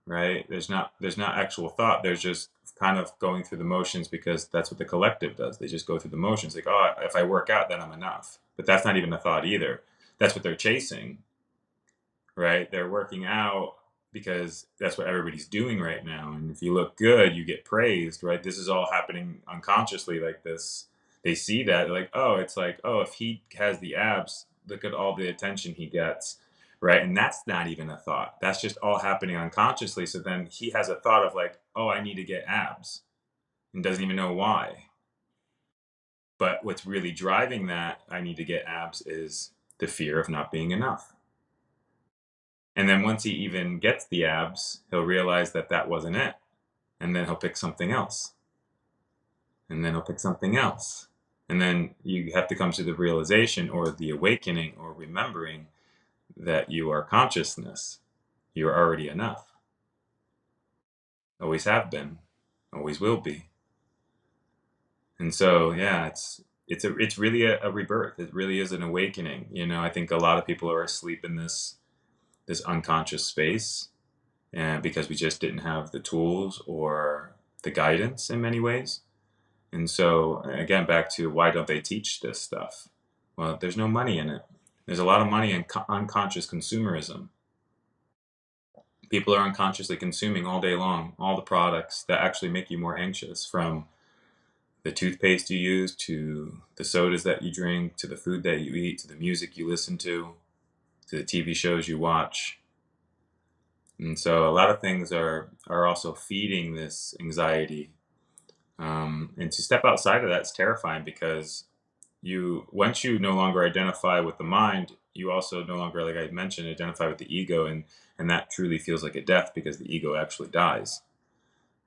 Right? There's not actual thought. There's just kind of going through the motions, because that's what the collective does. They just go through the motions, like, oh, if I work out, then I'm enough. But that's not even a thought either. That's what they're chasing, right? They're working out because that's what everybody's doing right now. And if you look good, you get praised, right? This is all happening unconsciously like this. They see that, like, oh, it's like, oh, if he has the abs, look at all the attention he gets, right? And that's not even a thought. That's just all happening unconsciously. So then he has a thought of, like, oh, I need to get abs, and doesn't even know why. But what's really driving that I need to get abs is the fear of not being enough. And then once he even gets the abs, he'll realize that that wasn't it. And then he'll pick something else. And then he'll pick something else. And then you have to come to the realization, or the awakening, or remembering that you are consciousness. You are already enough. Always have been. Always will be. And so, yeah, it's really a rebirth. It really is an awakening. I think a lot of people are asleep in this unconscious space, and because we just didn't have the tools or the guidance in many ways. And so, again, back to, why don't they teach this stuff? Well, there's no money in it. There's a lot of money in unconscious consumerism. People are unconsciously consuming all day long all the products that actually make you more anxious, from the toothpaste you use, to the sodas that you drink, to the food that you eat, to the music you listen to the TV shows you watch. And so a lot of things are also feeding this anxiety. And to step outside of that's terrifying, because once you no longer identify with the mind, you also no longer, like I mentioned, identify with the ego, and that truly feels like a death, because the ego actually dies,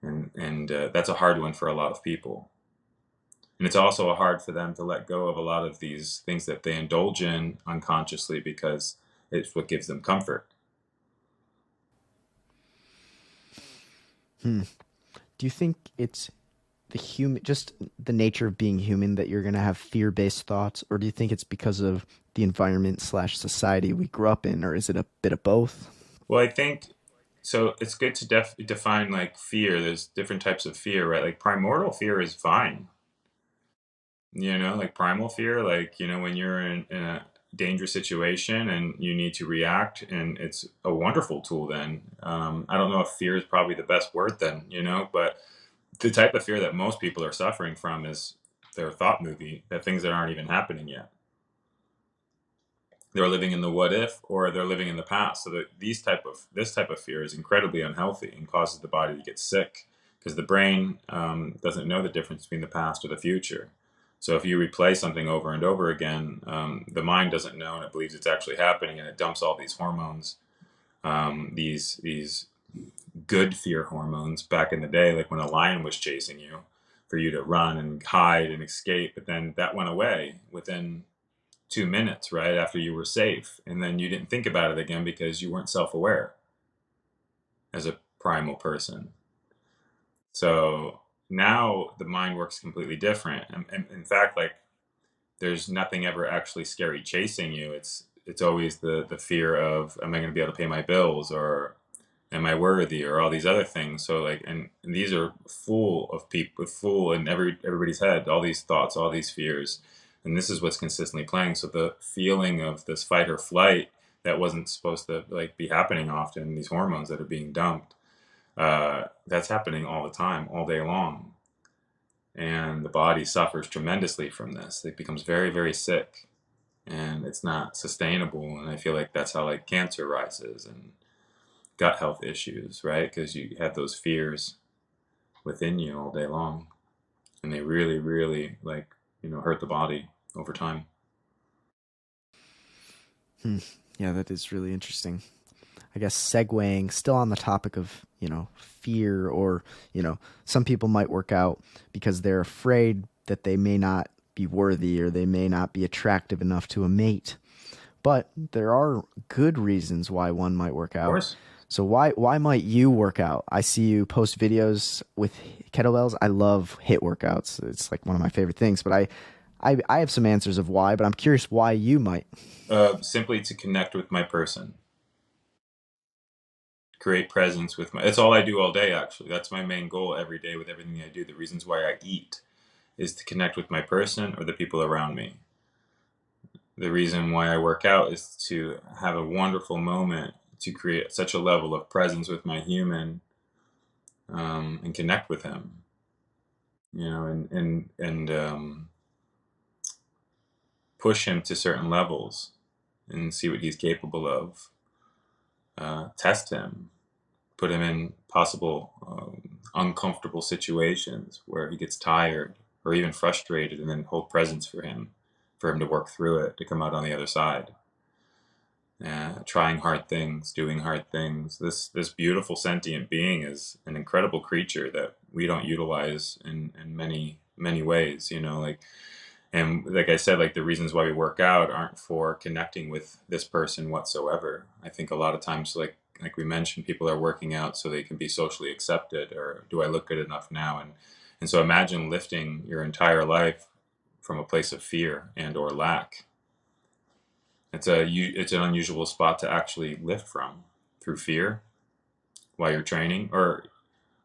and that's a hard one for a lot of people. And it's also hard for them to let go of a lot of these things that they indulge in unconsciously, because it's what gives them comfort. Do you think it's just the nature of being human, that you're going to have fear-based thoughts, or do you think it's because of the environment / society we grew up in, or is it a bit of both? Well, I think so. It's good to define, like, fear. There's different types of fear, right? Like, primordial fear is fine. Like primal fear, like, when you're in a dangerous situation and you need to react, and it's a wonderful tool then. I don't know if fear is probably the best word then, but the type of fear that most people are suffering from is their thought movie, that things that aren't even happening yet. They're living in the what if, or they're living in the past. So that this type of fear is incredibly unhealthy and causes the body to get sick, because the brain doesn't know the difference between the past or the future. So if you replay something over and over again, the mind doesn't know, and it believes it's actually happening, and it dumps all these hormones, these good fear hormones back in the day, like when a lion was chasing you, for you to run and hide and escape. But then that went away within 2 minutes, right after you were safe, and then you didn't think about it again, because you weren't self-aware as a primal person. So now the mind works completely different, and in fact, like, there's nothing ever actually scary chasing you. It's always the fear of, am I going to be able to pay my bills, or am I worthy, or all these other things. So, like, and these are full of people, full in everybody's head, all these thoughts, all these fears. And this is what's consistently playing. So the feeling of this fight or flight that wasn't supposed to, like, be happening often, these hormones that are being dumped, that's happening all the time, all day long. And the body suffers tremendously from this. It becomes very, very sick. and it's not sustainable. And I feel like that's how like cancer rises and gut health issues, right? Because you have those fears within you all day long, and they really, really like, hurt the body over time. Yeah, that is really interesting. I guess segueing still on the topic of, fear, or, some people might work out because they're afraid that they may not be worthy or they may not be attractive enough to a mate. But there are good reasons why one might work Of out. course. So why might you work out? I see you post videos with kettlebells. I love HIIT workouts. It's like one of my favorite things, but I have some answers of why, but I'm curious why you might. Simply to connect with my person, create presence with my. That's all I do all day. Actually, that's my main goal every day with everything I do. The reasons why I eat is to connect with my person or the people around me. The reason why I work out is to have a wonderful moment to create such a level of presence with my human, and connect with him. And push him to certain levels and see what he's capable of. Test him, put him in possible uncomfortable situations where he gets tired or even frustrated, and then hold presence for him to work through it, to come out on the other side. Trying hard things, doing hard things. This beautiful sentient being is an incredible creature that we don't utilize in many ways. And like I said, like the reasons why we work out aren't for connecting with this person whatsoever. I think a lot of times, like we mentioned, people are working out so they can be socially accepted, or do I look good enough now? And so imagine lifting your entire life from a place of fear and or lack. It's an unusual spot to actually lift from, through fear while you're training, or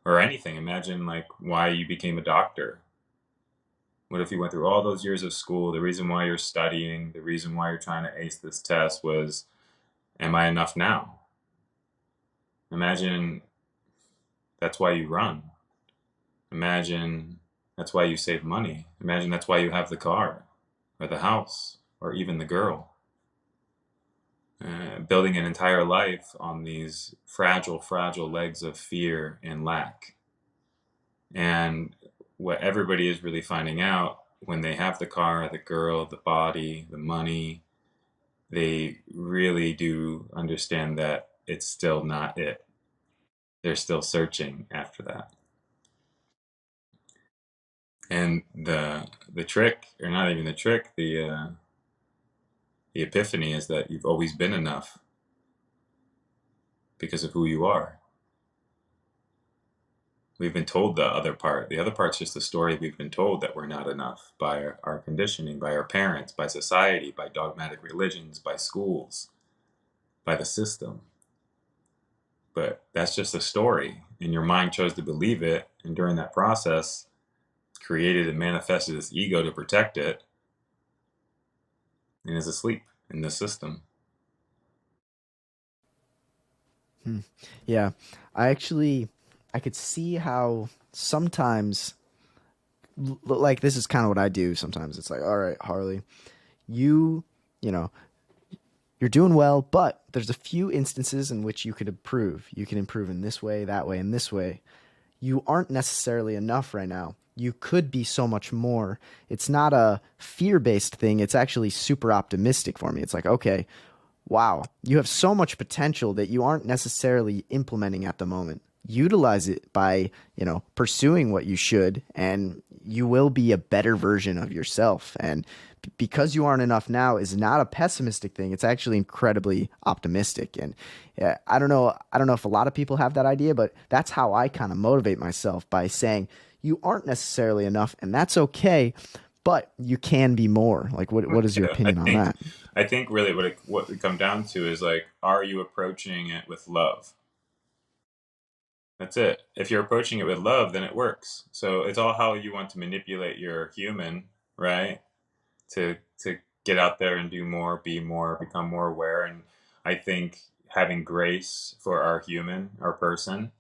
anything. Imagine like why you became a doctor. What if you went through all those years of school? The reason why you're studying, the reason why you're trying to ace this test was, am I enough now? Imagine that's why you run. Imagine that's why you save money. Imagine that's why you have the car or the house or even the girl. Building an entire life on these fragile, fragile legs of fear and lack. And what everybody is really finding out when they have the car, the girl, the body, the money, they really do understand that it's still not it. They're still searching after that. And the trick, or not even the trick, the epiphany is that you've always been enough because of who you are. We've been told the other part. The other part's just the story we've been told, that we're not enough by our conditioning, by our parents, by society, by dogmatic religions, by schools, by the system. But that's just a story, and your mind chose to believe it, and during that process, created and manifested this ego to protect it, and is asleep in the system. Yeah, I could see how sometimes, like, this is kind of what I do sometimes. It's like, all right, Harley, you, you know, you're doing well, but there's a few instances in which you could improve. You can improve in this way, that way, and this way. You aren't necessarily enough right now. You could be so much more. It's not a fear-based thing. It's actually super optimistic for me. It's like, okay, wow, you have so much potential that you aren't necessarily implementing at the moment. Utilize it by, pursuing what you should, and you will be a better version of yourself. And because you aren't enough now is not a pessimistic thing. It's actually incredibly optimistic. And I don't know if a lot of people have that idea, but that's how I kind of motivate myself, by saying you aren't necessarily enough, and that's okay, but you can be more. Like, what is your Yeah, opinion on that? I think really what we come down to is like, are you approaching it with love? That's it. If you're approaching it with love, then it works. So it's all how you want to manipulate your human, right? To get out there and do more, be more, become more aware. And I think having grace for our human, our person,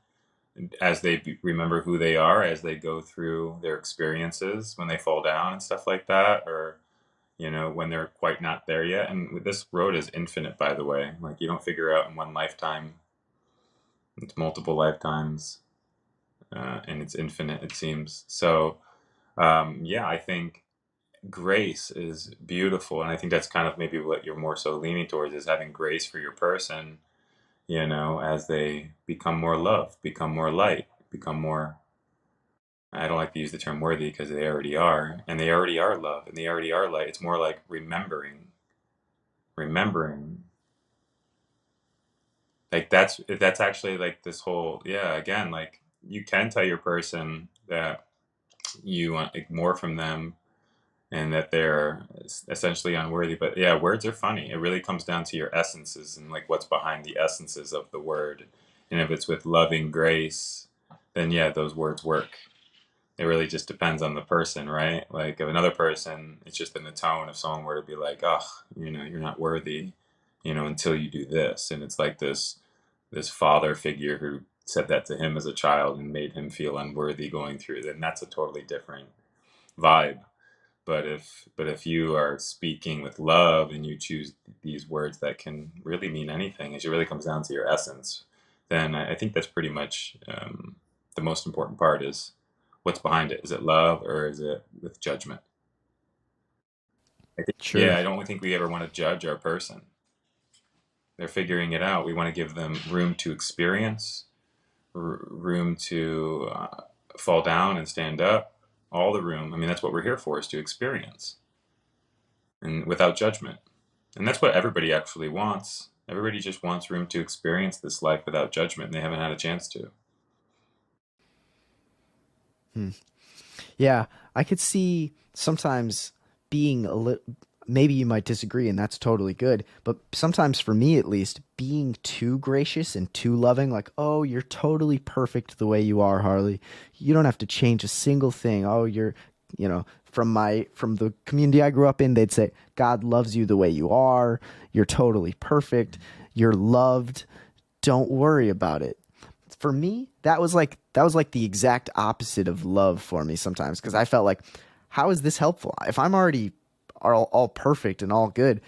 as they remember who they are, as they go through their experiences when they fall down and stuff like that, or when they're quite not there yet. And this road is infinite, by the way. Like, you don't figure out in one lifetime, it's multiple lifetimes, and it's infinite, it seems. So, yeah, I think grace is beautiful. And I think that's kind of maybe what you're more so leaning towards, is having grace for your person, as they become more love, become more light, become more, I don't like to use the term worthy because they already are, and they already are love, and they already are light. It's more like remembering. Like, that's actually like this whole, yeah, again, like, you can tell your person that you want like more from them and that they're essentially unworthy. But yeah, words are funny. It really comes down to your essences and like what's behind the essences of the word. And if it's with loving grace, then yeah, those words work. It really just depends on the person, right? Like, if another person, it's just in the tone. If someone were to be like, "Oh, you're not worthy, until you do this," and it's like this father figure who said that to him as a child and made him feel unworthy going through, then that's a totally different vibe. But if you are speaking with love and you choose these words that can really mean anything, it really comes down to your essence, then I think that's pretty much the most important part is what's behind it. Is it love or is it with judgment? Yeah, Sure. I don't think we ever want to judge our person. They're figuring it out. We want to give them room to experience, room to fall down and stand up, all the room. I mean, that's what we're here for, is to experience and without judgment. And that's what everybody actually wants. Everybody just wants room to experience this life without judgment, and they haven't had a chance to. Hmm. Yeah, I could see sometimes being a little. Maybe you might disagree, and that's totally good. But sometimes, for me at least, being too gracious and too loving, like, oh, you're totally perfect the way you are, Harley. You don't have to change a single thing. Oh, from the community I grew up in, they'd say, God loves you the way you are. You're totally perfect. You're loved. Don't worry about it. For me, that was like the exact opposite of love for me sometimes, because I felt like, how is this helpful? If I'm already all perfect and all good,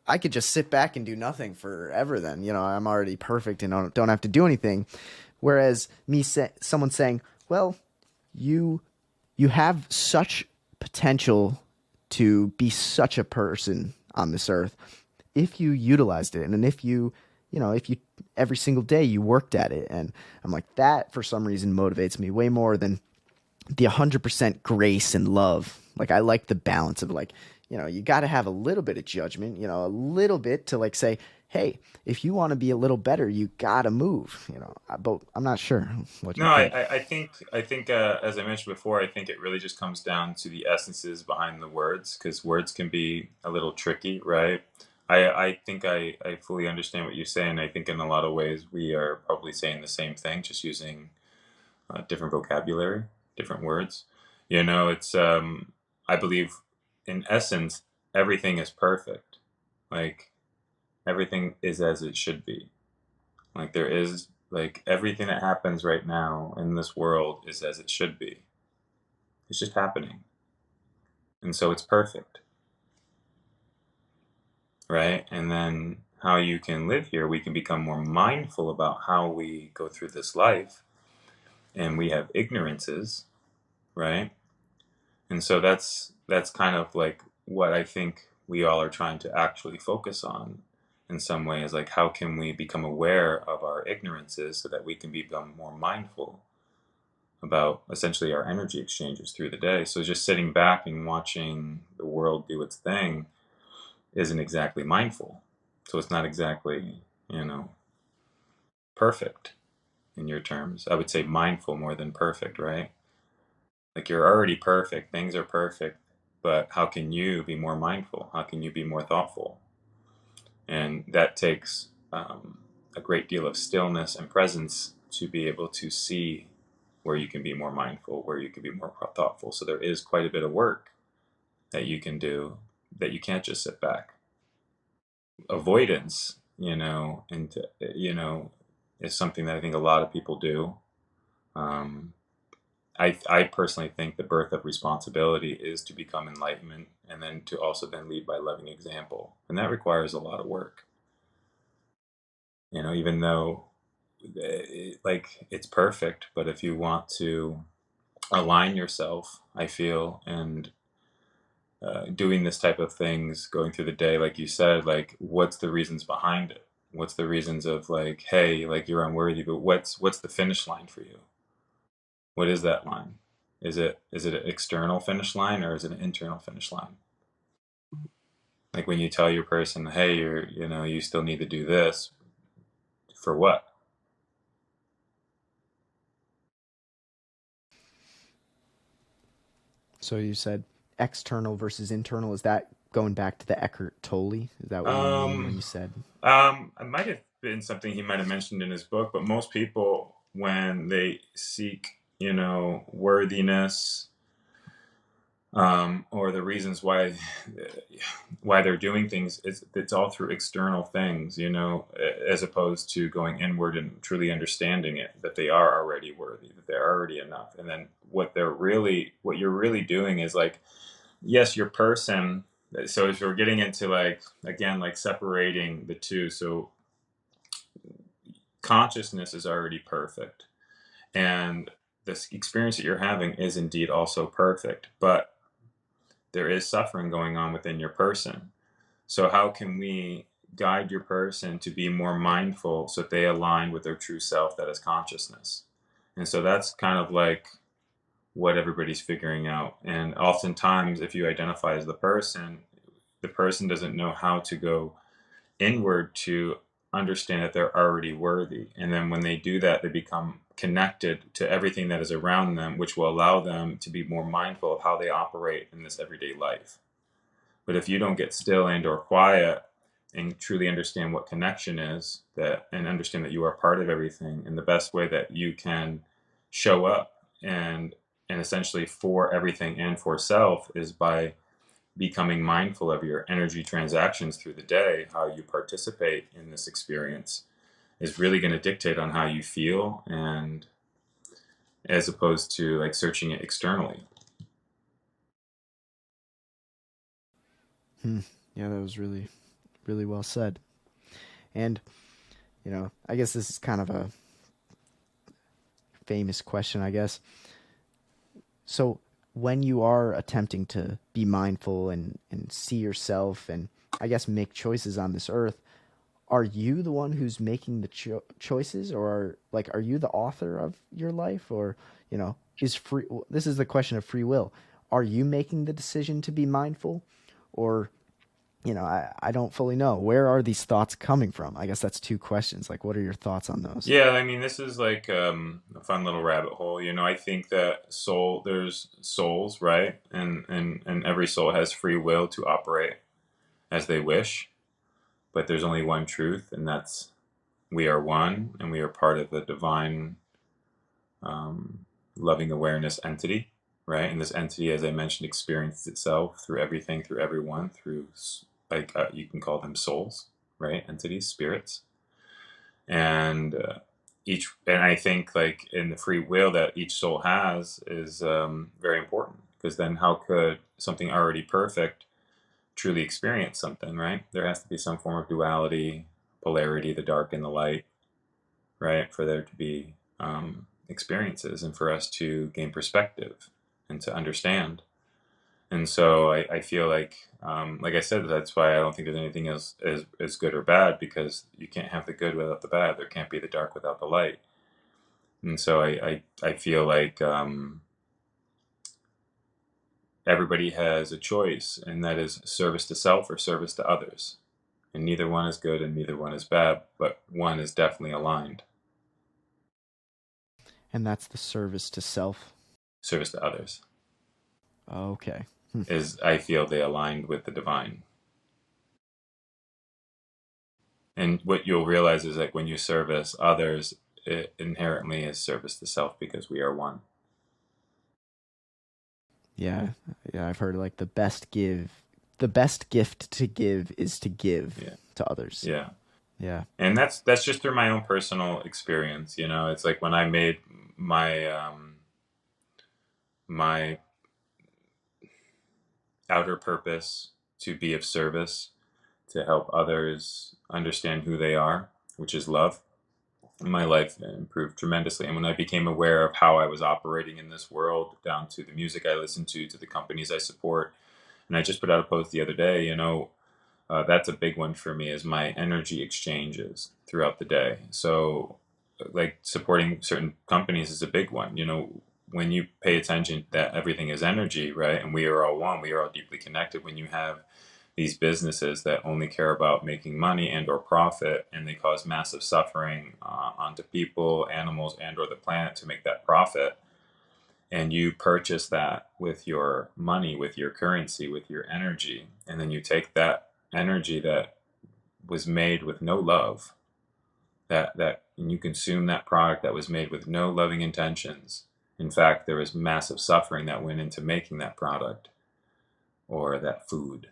I could just sit back and do nothing forever. Then I'm already perfect and don't have to do anything. Whereas someone saying, well, you you have such potential to be such a person on this earth if you utilized it, and if you every single day you worked at it. And I'm like, that for some reason motivates me way more than the 100% grace and love. Like, I like the balance of, like, you got to have a little bit of judgment, a little bit to, like, say, hey, if you want to be a little better, you got to move, but I'm not sure what No, you think. I think as I mentioned before, I think it really just comes down to the essences behind the words, because words can be a little tricky, right? I think I fully understand what you're saying. I think in a lot of ways we are probably saying the same thing, just using different vocabulary, different words. It's I believe in essence everything is perfect. Like, everything is as it should be. Like, there is, like, everything that happens right now in this world is as it should be. It's just happening. And so it's perfect, right? And then how you can live here, we can become more mindful about how we go through this life. And we have ignorances, right? And so that's kind of like what I think we all are trying to actually focus on in some way, is like, how can we become aware of our ignorances so that we can become more mindful about essentially our energy exchanges through the day. So just sitting back and watching the world do its thing isn't exactly mindful. So it's not exactly, perfect in your terms. I would say mindful more than perfect, right? Like, you're already perfect, things are perfect, but how can you be more mindful? How can you be more thoughtful? And that takes a great deal of stillness and presence to be able to see where you can be more mindful, where you can be more thoughtful. So there is quite a bit of work that you can do, that you can't just sit back. Avoidance, is something that I think a lot of people do. Um, I personally think the birth of responsibility is to become enlightenment, and then to also then lead by loving example. And that requires a lot of work. Even though like it's perfect, but if you want to align yourself, I feel, and doing this type of things, going through the day, like you said, like what's the reasons behind it? What's the reasons of like, hey, like you're unworthy, but what's the finish line for you? What is that line? Is it an external finish line, or is it an internal finish line? Like when you tell your person, hey, you still need to do this, for what? So you said external versus internal. Is that going back to the Eckhart Tolle? Is that what you mean when Um, you said? it might have been something he might have mentioned in his book, but most people, when they seek, worthiness, or the reasons why they're doing things, it's all through external things, as opposed to going inward and truly understanding it, that they are already worthy, that they're already enough. And then what you're really doing is like, yes, your person. So if we're getting into like, again, like separating the two, so consciousness is already perfect, and this experience that you're having is indeed also perfect, but there is suffering going on within your person. So how can we guide your person to be more mindful so that they align with their true self, that is consciousness? And so that's kind of like what everybody's figuring out. And oftentimes, if you identify as the person doesn't know how to go inward to understand that they're already worthy. And then when they do that, they become connected to everything that is around them, which will allow them to be more mindful of how they operate in this everyday life. But if you don't get still and or quiet and truly understand what connection is, that and understand that you are part of everything, and the best way that you can show up and essentially for everything and for self is by becoming mindful of your energy transactions through the day, how you participate in this experience is really going to dictate on how you feel, and as opposed to like searching it externally. Yeah, that was really, really well said. And I guess this is kind of a famous question, I guess. So when you are attempting to be mindful and see yourself and I guess make choices on this earth, are you the one who's making the choices, or are you the author of your life, or is free? This is the question of free will. Are you making the decision to be mindful, or I don't fully know. Where are these thoughts coming from? I guess that's two questions. Like, what are your thoughts on those? Yeah, I mean, this is like a fun little rabbit hole. I think that there's souls, right? And every soul has free will to operate as they wish, but there's only one truth, and that's we are one, and we are part of the divine um, loving awareness entity, right? And this entity, as I mentioned, experiences itself through everything, through everyone, through like you can call them souls, right? Entities, spirits, and and I think like in the free will that each soul has is very important, because then how could something already perfect truly experience something, right? There has to be some form of duality, polarity, the dark and the light, right? For there to be experiences, and for us to gain perspective and to understand. And so I feel like I said, that's why I don't think there's anything else as good or bad, because you can't have the good without the bad. There can't be the dark without the light. And so I feel like everybody has a choice, and that is service to self or service to others. And neither one is good and neither one is bad, but one is definitely aligned. And that's the service to self. Service to others Okay. is, I feel, they aligned with the divine. And what you'll realize is that when you service others, it inherently is service to self, because we are one. Yeah. Yeah. I've heard like the best gift to give is to give Yeah. to others. Yeah. Yeah. And that's just through my own personal experience. It's like when I made my my outer purpose to be of service, to help others understand who they are, which is love. My life improved tremendously. And when I became aware of how I was operating in this world, down to the music I listen to the companies I support, and I just put out a post the other day, that's a big one for me, is my energy exchanges throughout the day. So, like, supporting certain companies is a big one. When you pay attention that everything is energy, right? And we are all one, we are all deeply connected. When you have these businesses that only care about making money and or profit, and they cause massive suffering onto people, animals, and or the planet to make that profit, and you purchase that with your money, with your currency, with your energy, and then you take that energy that was made with no love, and you consume that product that was made with no loving intentions. In fact, there was massive suffering that went into making that product, or that food,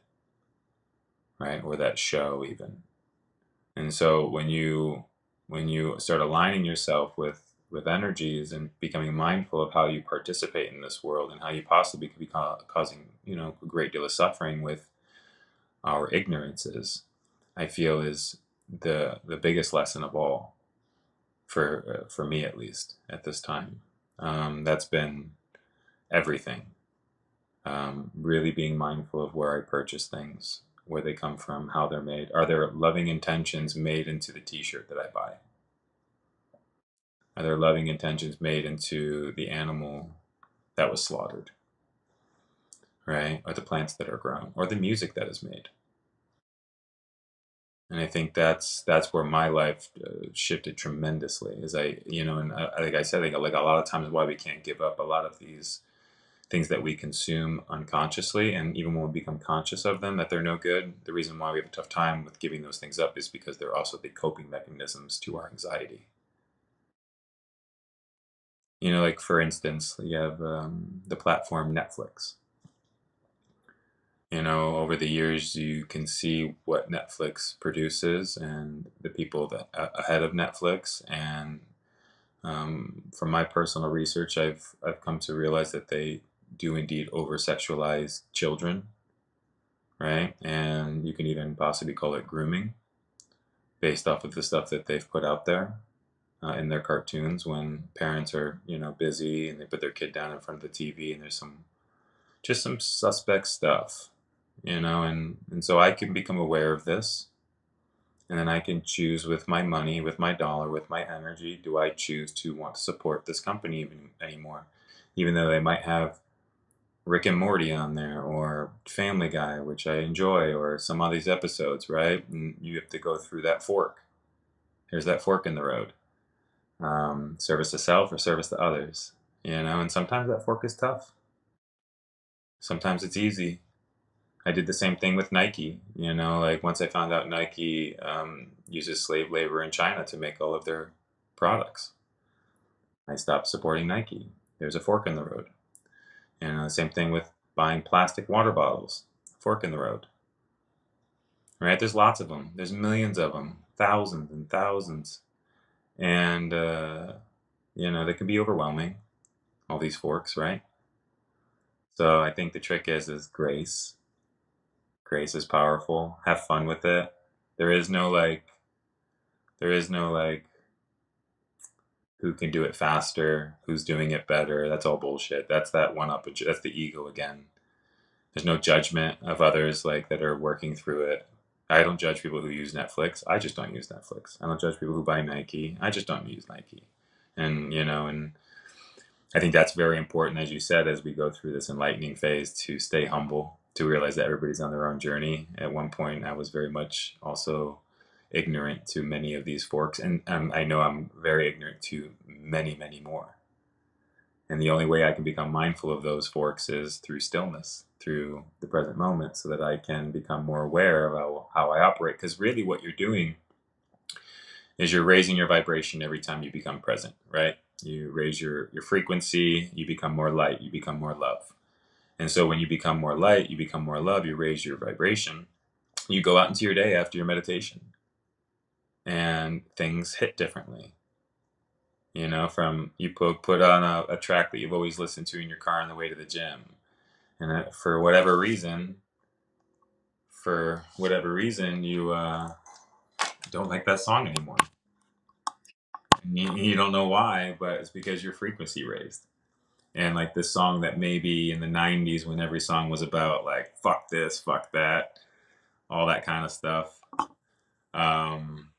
right, or that show even. And so when you start aligning yourself with energies and becoming mindful of how you participate in this world, and how you possibly could be causing a great deal of suffering with our ignorances, I feel is the biggest lesson of all, for me at least at this time. That's been everything. Really being mindful of where I purchase things, where they come from, how they're made. Are there loving intentions made into the t-shirt that I buy? Are there loving intentions made into the animal that was slaughtered, right? Or the plants that are grown, or the music that is made? And I think that's where my life shifted tremendously. As like I said, I think, like, a lot of times why we can't give up a lot of these things that we consume unconsciously, and even when we become conscious of them that they're no good, the reason why we have a tough time with giving those things up is because they're also the coping mechanisms to our anxiety. Like, for instance, you have the platform Netflix. Over the years, you can see what Netflix produces and the people that ahead of Netflix. And from my personal research, I've come to realize that they do indeed over sexualize children, right? And you can even possibly call it grooming, based off of the stuff that they've put out there in their cartoons, when parents are busy and they put their kid down in front of the TV, and there's some suspect stuff, and so I can become aware of this, and then I can choose with my money, with my dollar, with my energy, do I choose to want to support this company even anymore, even though they might have Rick and Morty on there, or Family Guy, which I enjoy, or some of these episodes, right? And you have to go through that fork. There's that fork in the road. Service to self or service to others, and sometimes that fork is tough. Sometimes it's easy. I did the same thing with Nike, like, once I found out Nike uses slave labor in China to make all of their products, I stopped supporting Nike. There's a fork in the road. And the same thing with buying plastic water bottles, fork in the road, right? There's lots of them. There's millions of them, thousands and thousands. And, they can be overwhelming, all these forks, right? So I think the trick is grace. Grace is powerful. Have fun with it. There is no like, there is no like, who can do it faster, who's doing it better. That's all bullshit. That's that one up. That's the ego again. There's no judgment of others, like, that are working through it. I don't judge people who use Netflix. I just don't use Netflix. I don't judge people who buy Nike. I just don't use Nike. And I think that's very important, as you said, as we go through this enlightening phase, to stay humble, to realize that everybody's on their own journey. At one point, I was very much also ignorant to many of these forks, and I know I'm very ignorant to many, many more. And the only way I can become mindful of those forks is through stillness, through the present moment, so that I can become more aware of how I operate. Because really what you're doing is you're raising your vibration every time you become present, right? You raise your frequency, you become more light, you become more love. And so when you become more light, you become more love, you raise your vibration, you go out into your day after your meditation, and things hit differently. From you put on a track that you've always listened to in your car on the way to the gym, and for whatever reason, you don't like that song anymore. And you don't know why, but it's because your frequency raised. And like this song that maybe in the 90s, when every song was about like fuck this, fuck that, all that kind of stuff, um,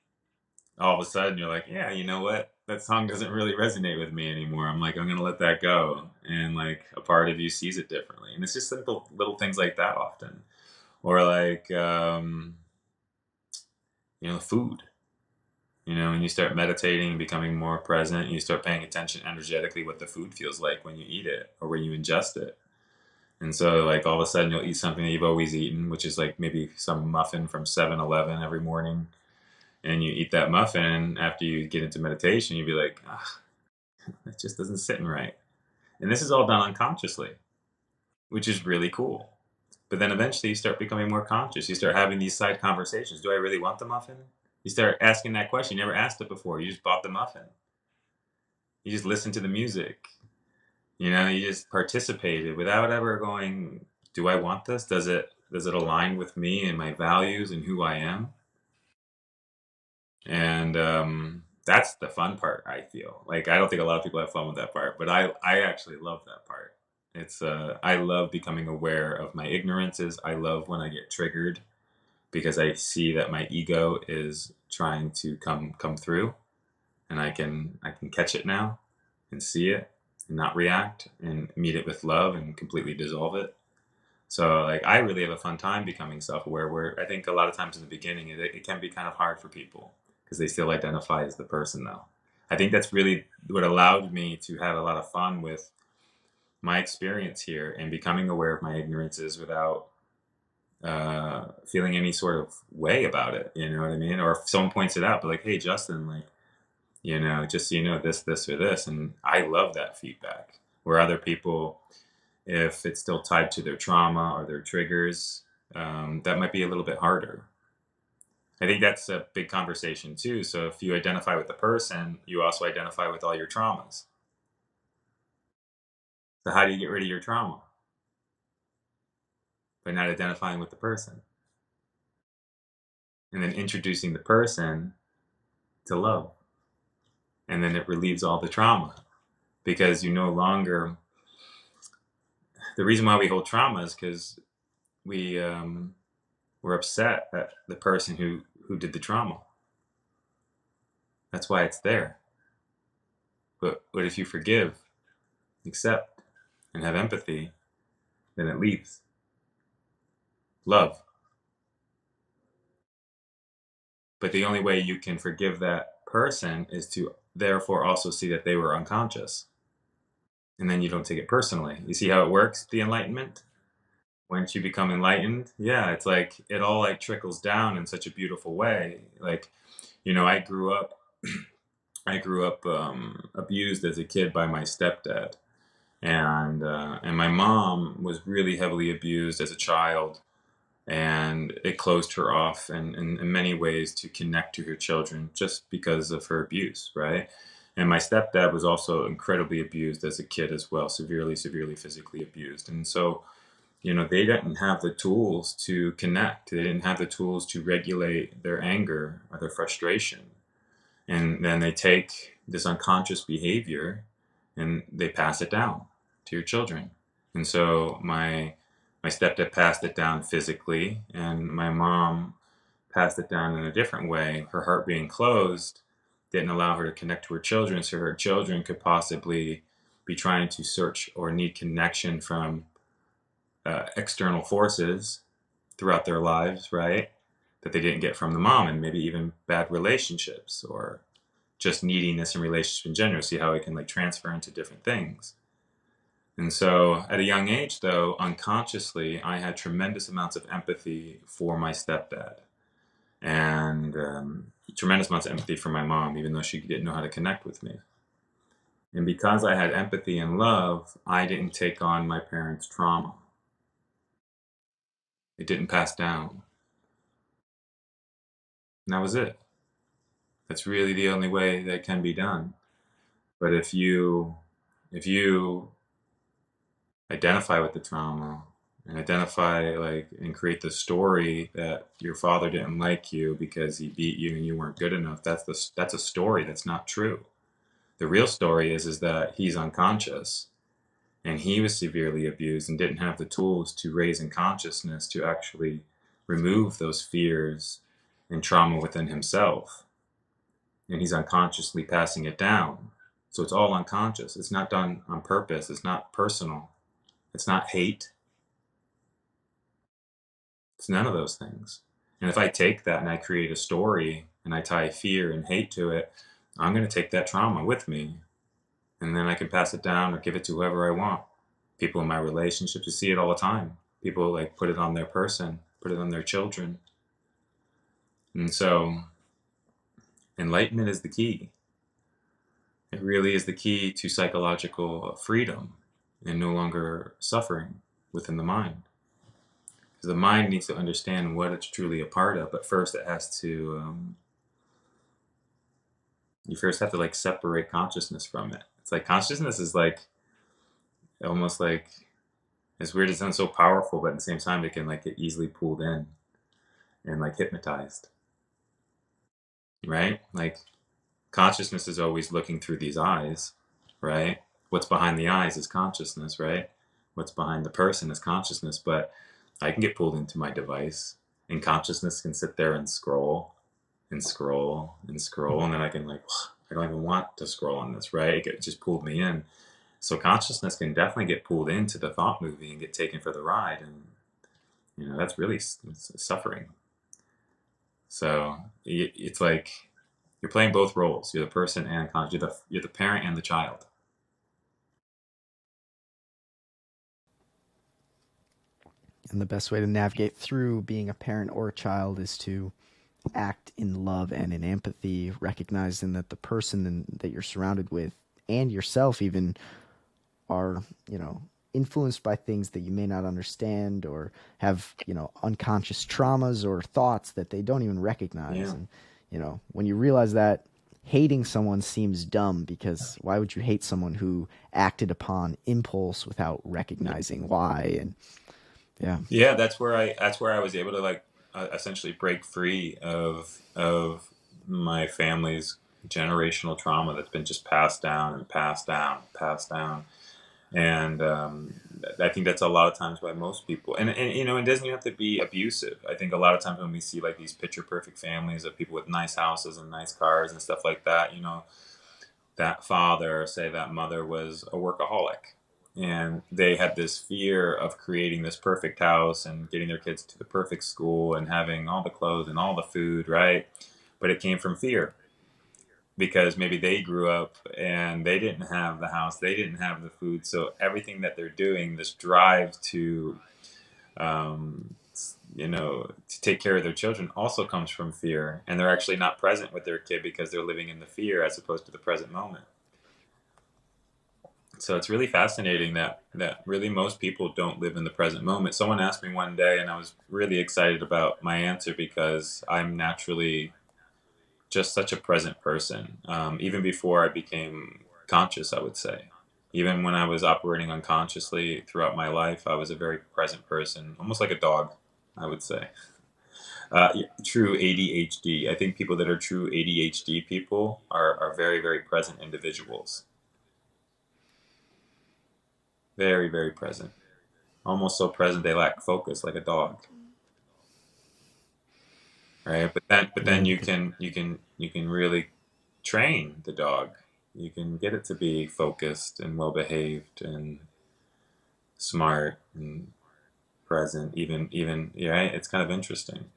all of a sudden you're like, yeah, you know what? That song doesn't really resonate with me anymore. I'm like, I'm going to let that go. And like a part of you sees it differently. And it's just simple little things like that often. Or like, food. And you start meditating and becoming more present, and you start paying attention energetically what the food feels like when you eat it or when you ingest it. And so, like, all of a sudden, you'll eat something that you've always eaten, which is like maybe some muffin from 7-Eleven every morning. And you eat that muffin after you get into meditation, you'll be like, ah, that just doesn't sit right. And this is all done unconsciously, which is really cool. But then eventually you start becoming more conscious. You start having these side conversations. Do I really want the muffin? You start asking that question. You never asked it before. You just bought the muffin. You just listened to the music. You just participated without ever going, do I want this? Does it align with me and my values and who I am? And that's the fun part, I feel. Like, I don't think a lot of people have fun with that part, but I actually love that part. I love becoming aware of my ignorances. I love when I get triggered because I see that my ego is trying to come through, and I can catch it now and see it and not react and meet it with love and completely dissolve it. So like I really have a fun time becoming self-aware, where I think a lot of times in the beginning it can be kind of hard for people because they still identify as the person though. I think that's really what allowed me to have a lot of fun with my experience here and becoming aware of my ignorances without feeling any sort of way about it. You know what I mean? Or if someone points it out, but like, hey, Justin, like, just so you know, this, or this. And I love that feedback. Where other people, if it's still tied to their trauma or their triggers, that might be a little bit harder. I think that's a big conversation too. So if you identify with the person, you also identify with all your traumas. So how do you get rid of your trauma? By not identifying with the person. And then introducing the person to love. And then it relieves all the trauma because you no longer. The reason why we hold trauma is because we're upset at the person who did the trauma. That's why it's there. But what if you forgive, accept, and have empathy? Then it leaves. Love. But the only way you can forgive that person is to therefore also see that they were unconscious. And then you don't take it personally. You see how it works, the enlightenment? Once you become enlightened, yeah, it's like it all like trickles down in such a beautiful way. Like, I grew up abused as a kid by my stepdad, and my mom was really heavily abused as a child, and it closed her off in many ways to connect to her children just because of her abuse, right? And my stepdad was also incredibly abused as a kid as well, severely physically abused. And so, they didn't have the tools to connect. They didn't have the tools to regulate their anger or their frustration. And then they take this unconscious behavior and they pass it down to your children. And so my stepdad passed it down physically, and my mom passed it down in a different way. Her heart being closed didn't allow her to connect to her children, so her children could possibly be trying to search or need connection from external forces throughout their lives, right? That they didn't get from the mom, and maybe even bad relationships or just neediness in relationship in general. See how it can like transfer into different things. And so at a young age, though, unconsciously, I had tremendous amounts of empathy for my stepdad and tremendous amounts of empathy for my mom, even though she didn't know how to connect with me. And because I had empathy and love, I didn't take on my parents' trauma. It didn't pass down. And that was it. That's really the only way that can be done. But if you identify with the trauma and identify like and create the story that your father didn't like you because he beat you and you weren't good enough, that's a story that's not true. The real story is that he's unconscious and he was severely abused and didn't have the tools to raise in consciousness to actually remove those fears and trauma within himself. And he's unconsciously passing it down. So it's all unconscious. It's not done on purpose. It's not personal. It's not hate. It's none of those things. And if I take that and I create a story and I tie fear and hate to it, I'm going to take that trauma with me. And then I can pass it down or give it to whoever I want. People in my relationships, you see it all the time. People like put it on their person, put it on their children. And so enlightenment is the key. It really is the key to psychological freedom and no longer suffering within the mind. Because the mind needs to understand what it's truly a part of, but first it has to, you first have to like separate consciousness from it. It's like consciousness is like almost like, it's weird, it sounds so powerful, but at the same time it can like get easily pulled in and like hypnotized, right? Like consciousness is always looking through these eyes, right? What's behind the eyes is consciousness, right? What's behind the person is consciousness, but I can get pulled into my device and consciousness can sit there and scroll and scroll and scroll. And then I can like, I don't even want to scroll on this, right? It just pulled me in. So consciousness can definitely get pulled into the thought movie and get taken for the ride. And, you know, that's really suffering. So it's like you're playing both roles. You're the person and you're the parent and the child. And the best way to navigate through being a parent or a child is to act in love and in empathy, recognizing that the person that you're surrounded with and yourself even are, influenced by things that you may not understand or have, unconscious traumas or thoughts that they don't even recognize. Yeah. And, when you realize that, hating someone seems dumb because why would you hate someone who acted upon impulse without recognizing why? And yeah. Yeah, that's where I was able to like essentially break free of my family's generational trauma that's been just passed down and passed down, passed down. And I think that's a lot of times by most people. And you know, it doesn't even have to be abusive. I think a lot of times when we see like these picture perfect families of people with nice houses and nice cars and stuff like that, you know, that father or say that mother was a workaholic and they had this fear of creating this perfect house and getting their kids to the perfect school and having all the clothes and all the food, right? But it came from fear because maybe they grew up and they didn't have the house, they didn't have the food, so everything that they're doing, this drive to um, to take care of their children also comes from fear, and they're actually not present with their kid because they're living in the fear as opposed to the present moment. So it's really fascinating that really most people don't live in the present moment. Someone asked me one day, and I was really excited about my answer because I'm naturally just such a present person. Even before I became conscious, I would say. Even when I was operating unconsciously throughout my life, I was a very present person, almost like a dog, I would say. True ADHD. I think people that are true ADHD people are very, very present individuals. Very, very present. Almost so present they lack focus, like a dog, right? But then Yeah. you can really train the dog. You can get it to be focused and well behaved and smart and present. Even yeah, right? It's kind of interesting.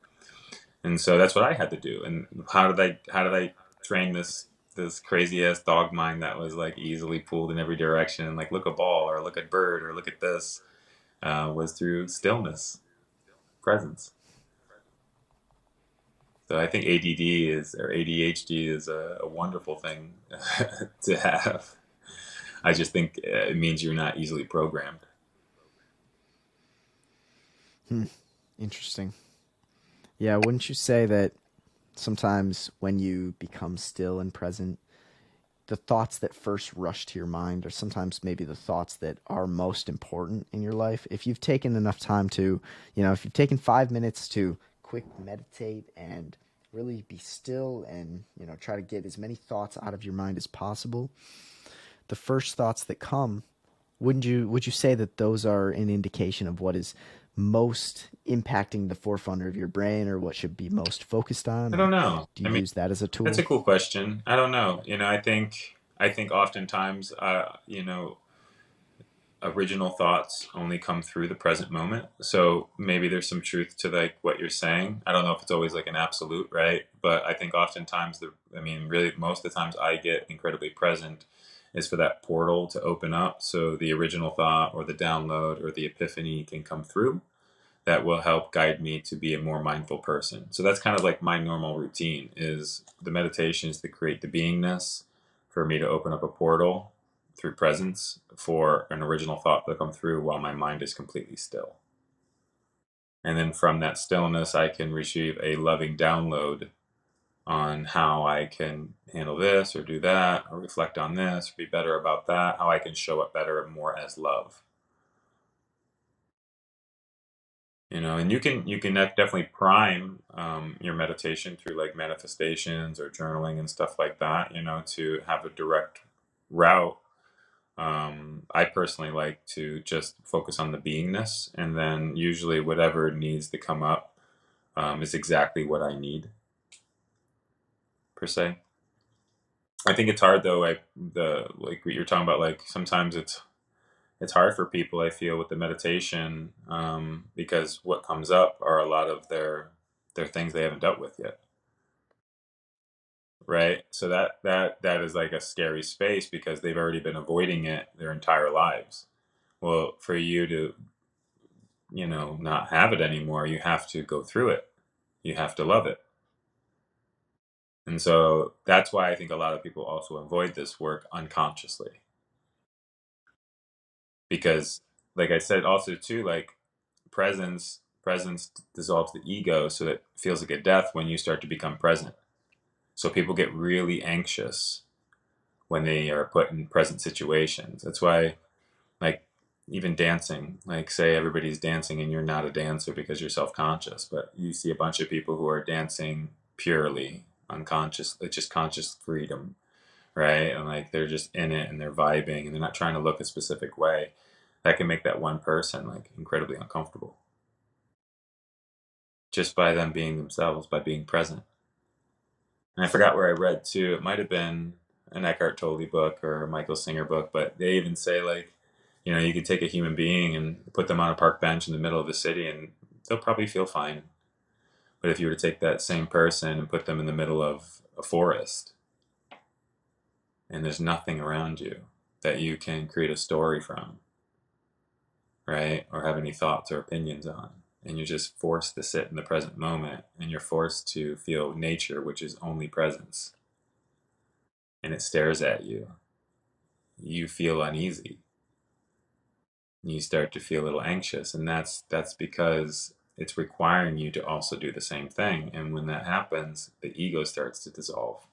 And so that's what I had to do. And how did I train this crazy ass dog mind that was like easily pulled in every direction and like look a ball or look at bird or look at this was through stillness, presence. So I think ADD is or ADHD is a wonderful thing to have. I just think it means you're not easily programmed. Interesting. Yeah, wouldn't you say that sometimes when you become still and present, the thoughts that first rush to your mind are sometimes maybe the thoughts that are most important in your life. If you've taken enough time to, if you've taken 5 minutes to quick meditate and really be still and, try to get as many thoughts out of your mind as possible, the first thoughts that come, would you say that those are an indication of what is most impacting the forefront of your brain, or what should be most focused on? I Or don't know. do I you mean, use that as a that's tool? a cool question. I don't know. I think oftentimes, original thoughts only come through the present moment. So maybe there's some truth to like what you're saying. I don't know if it's always like an absolute, right? But I think oftentimes really most of the times I get incredibly present is for that portal to open up. So the original thought or the download or the epiphany can come through that will help guide me to be a more mindful person. So that's kind of like my normal routine is the meditations to create the beingness for me to open up a portal through presence for an original thought to come through while my mind is completely still. And then from that stillness, I can receive a loving download on how I can handle this or do that or reflect on this or be better about that, how I can show up better and more as love. And you can definitely prime your meditation through like manifestations or journaling and stuff like that, to have a direct route. I personally like to just focus on the beingness, and then usually whatever needs to come up is exactly what I need, per se. I think it's hard though. The like what you're talking about, like sometimes it's hard for people. I feel with the meditation because what comes up are a lot of their things they haven't dealt with yet, right? So that is like a scary space because they've already been avoiding it their entire lives. Well, for you to not have it anymore, you have to go through it. You have to love it. And so that's why I think a lot of people also avoid this work unconsciously. Because like I said also too, like presence dissolves the ego, so that feels like a death when you start to become present. So people get really anxious when they are put in present situations. That's why, like, even dancing, like, say everybody's dancing and you're not a dancer because you're self conscious, but you see a bunch of people who are dancing purely unconscious, it's just conscious freedom, right? And like they're just in it and they're vibing and they're not trying to look a specific way. That can make that one person like incredibly uncomfortable just by them being themselves, by being present. And I forgot where I read too. It might have been an Eckhart Tolle book or a Michael Singer book, but they even say like, you could take a human being and put them on a park bench in the middle of the city and they'll probably feel fine. But if you were to take that same person and put them in the middle of a forest and there's nothing around you that you can create a story from, right? Or have any thoughts or opinions on, and you're just forced to sit in the present moment and you're forced to feel nature, which is only presence, and it stares at you, you feel uneasy. You start to feel a little anxious, and that's because it's requiring you to also do the same thing. And when that happens, the ego starts to dissolve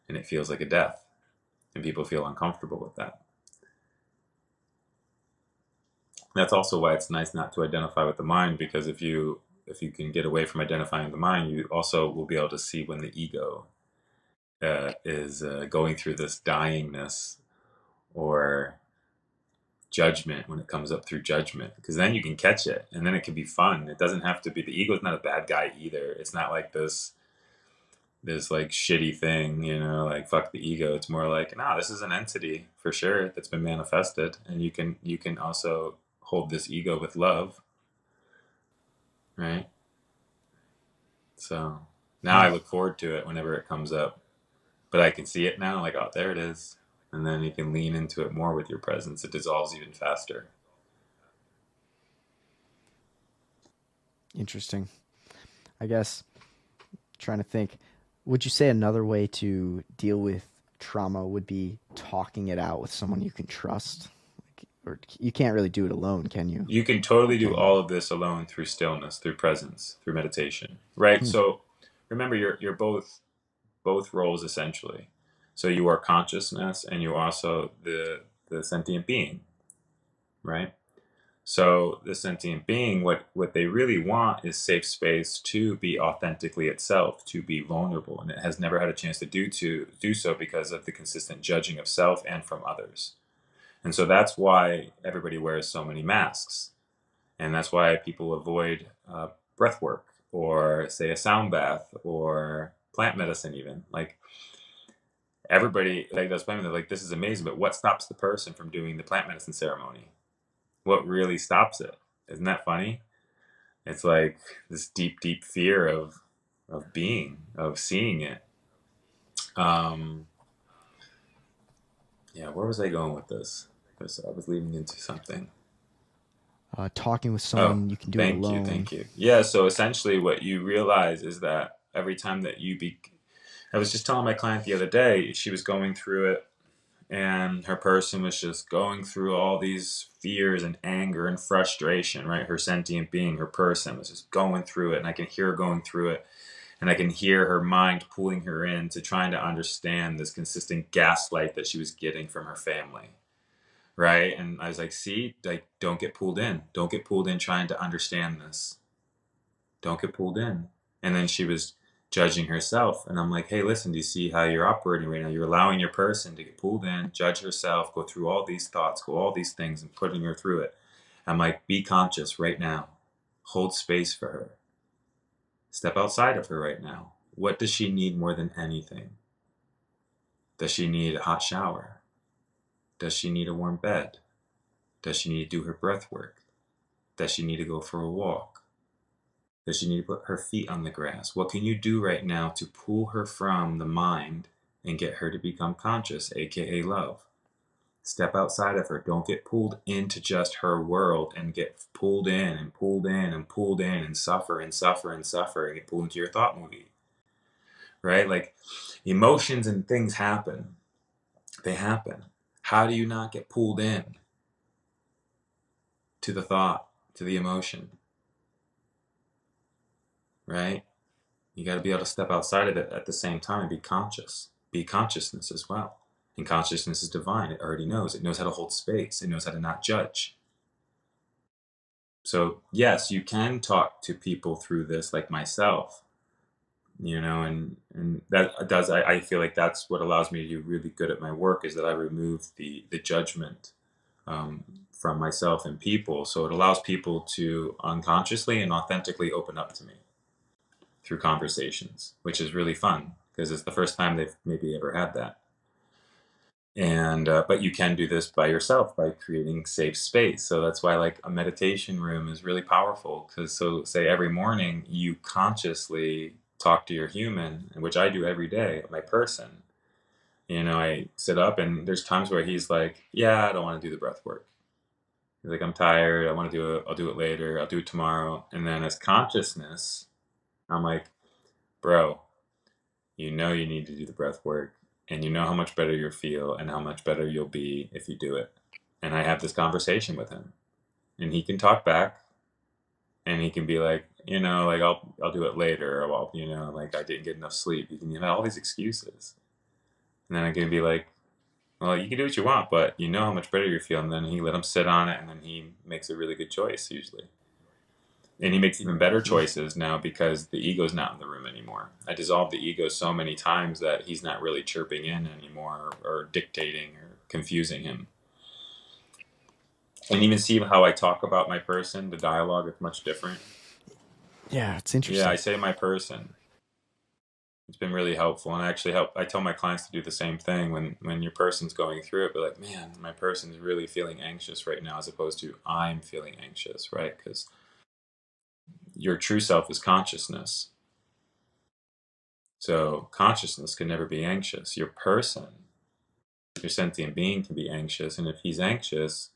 and it feels like a death, and people feel uncomfortable with that. That's also why it's nice not to identify with the mind, because if you can get away from identifying the mind, you also will be able to see when the ego is going through this dyingness or judgment, when it comes up through judgment, because then you can catch it and then it can be fun. It doesn't have to be, the ego is not a bad guy either. It's not like this like shitty thing, like fuck the ego. It's more like, nah, this is an entity for sure that's been manifested, and you can also hold this ego with love, right? So now I look forward to it whenever it comes up, but I can see it now, like, oh, there it is. And then you can lean into it more with your presence. It dissolves even faster. Interesting. I guess trying to think, would you say another way to deal with trauma would be talking it out with someone you can trust? Or you can't really do it alone, can you? You can totally Or do can you? all of this alone through stillness, through presence, through meditation, right? So remember, you're both roles essentially. So you are consciousness, and you also the sentient being, right? So the sentient being, what they really want is safe space to be authentically itself, to be vulnerable, and it has never had a chance to do so because of the consistent judging of self and from others. And so that's why everybody wears so many masks, and that's why people avoid breath work, or say a sound bath, or plant medicine. Even like everybody like does plant medicine, like this is amazing, but what stops the person from doing the plant medicine ceremony? What really stops it? Isn't that funny? It's like this deep, deep fear of being, of seeing it. Um, yeah, where was I going with this? Because I was leading into something. Talking with Oh, someone, you can do it thank you, alone. thank you. Yeah, so essentially what you realize is that every time that I was just telling my client the other day, she was going through it, and her person was just going through all these fears and anger and frustration, right? Her sentient being, her person was just going through it, and I can hear her going through it, and I can hear her mind pulling her into trying to understand this consistent gaslight that she was getting from her family, right? And I was like, see, like, don't get pulled in. Don't get pulled in trying to understand this. Don't get pulled in. And then she was judging herself. And I'm like, hey, listen, do you see how you're operating right now? You're allowing your person to get pulled in, judge herself, go through all these thoughts, go all these things, and putting her through it. I'm like, be conscious right now. Hold space for her. Step outside of her right now. What does she need more than anything? Does she need a hot shower? Does she need a warm bed? Does she need to do her breath work? Does she need to go for a walk? Does she need to put her feet on the grass? What can you do right now to pull her from the mind and get her to become conscious, aka love? Step outside of her. Don't get pulled into just her world and get pulled in and pulled in and pulled in and suffer and suffer and suffer and get pulled into your thought movie, right? Like emotions and things happen. They happen. How do you not get pulled in to the thought, to the emotion, right? You got to be able to step outside of it at the same time and be conscious. Be consciousness as well. And consciousness is divine. It already knows. It knows how to hold space. It knows how to not judge. So, yes, you can talk to people through this, like myself, and that does, I feel like that's what allows me to do really good at my work, is that I remove the judgment um, from myself and people. So it allows people to unconsciously and authentically open up to me through conversations, which is really fun because it's the first time they've maybe ever had that. And but you can do this by yourself by creating safe space. So that's why like a meditation room is really powerful, because so say every morning you consciously talk to your human, which I do every day, my person. I sit up, and there's times where he's like, yeah, I don't want to do the breath work. He's like, I'm tired, I want to do it, I'll do it later, I'll do it tomorrow. And then as consciousness, I'm like, bro, you need to do the breath work, and you know how much better you'll feel and how much better you'll be if you do it. And I have this conversation with him, and he can talk back, and he can be like, like I'll do it later, or well, like I didn't get enough sleep. You can have all these excuses, and then I can be like, well, you can do what you want, but you know how much better you feel. And then he let him sit on it, and then he makes a really good choice usually. And he makes even better choices now because the ego's not in the room anymore. I dissolved the ego so many times that he's not really chirping in anymore, or dictating or confusing him. And even see how I talk about my person, the dialogue is much different. Yeah, it's Yeah, interesting. I say my person. It's been really helpful, and I tell my clients to do the same thing when your person's going through it. But like, man, my person's really feeling anxious right now, as opposed to I'm feeling anxious, right? Because your true self is consciousness. So consciousness can never be anxious. Your person, your sentient being, can be anxious. And if he's anxious,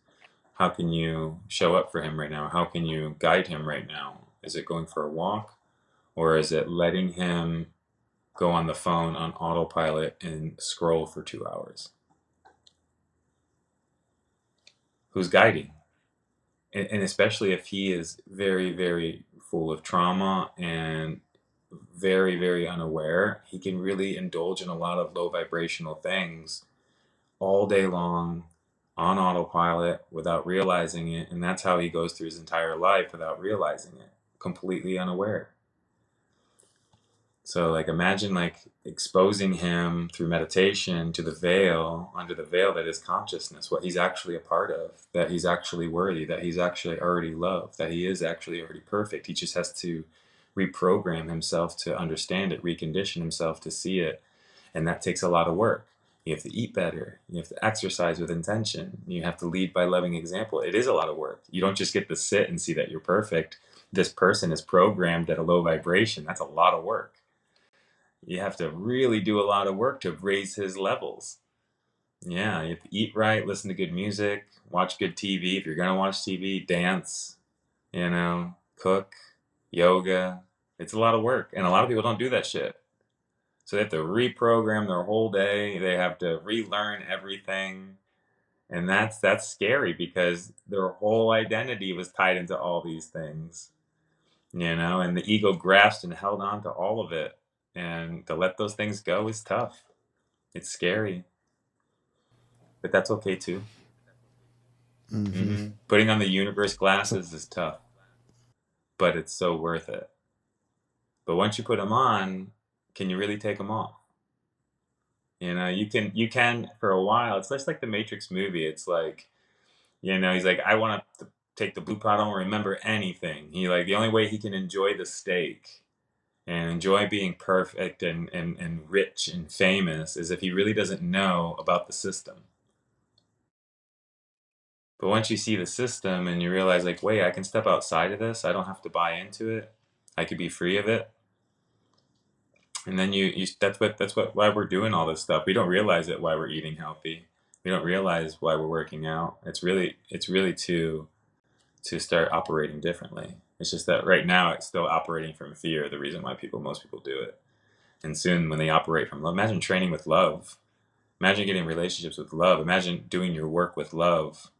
how can you show up for him right now? How can you guide him right now? Is it going for a walk? Or is it letting him go on the phone on autopilot and scroll for 2 hours? Who's guiding? And especially if he is very, very full of trauma and very, very unaware, he can really indulge in a lot of low vibrational things all day long on autopilot without realizing it. And that's how he goes through his entire life without realizing it, completely unaware. So like imagine like exposing him through meditation to the veil, under the veil that is consciousness, what he's actually a part of, that he's actually worthy, that he's actually already loved, that he is actually already perfect. He just has to reprogram himself to understand it, recondition himself to see it. And that takes a lot of work. You have to eat better. You have to exercise with intention. You have to lead by loving example. It is a lot of work. You don't just get to sit and see that you're perfect. This person is programmed at a low vibration. That's a lot of work. You have to really do a lot of work to raise his levels. Yeah, you have to eat right, listen to good music, watch good TV. If you're going to watch TV, dance, cook, yoga. It's a lot of work. And a lot of people don't do that shit. So they have to reprogram their whole day. They have to relearn everything. And that's scary because their whole identity was tied into all these things, and the ego grasped and held on to all of it. And to let those things go is tough. It's scary, but that's okay too. Mm-hmm. Putting on the universe So, glasses is tough, but it's so worth it. But once you put them on, can you really take them off? You can for a while. It's just like the Matrix movie. It's like, he's like, I want to take the blue pill. I don't remember anything. The only way he can enjoy the steak and enjoy being perfect and rich and famous is if he really doesn't know about the system. But once you see the system and you realize, like, wait, I can step outside of this. I don't have to buy into it. I could be free of it. And then you that's what why we're doing all this stuff. We don't realize it why we're eating healthy. We don't realize why we're working out. It's really to start operating differently. It's just that right now it's still operating from fear, the reason why most people do it. And soon when they operate from love, imagine training with love. Imagine getting relationships with love. Imagine doing your work with love.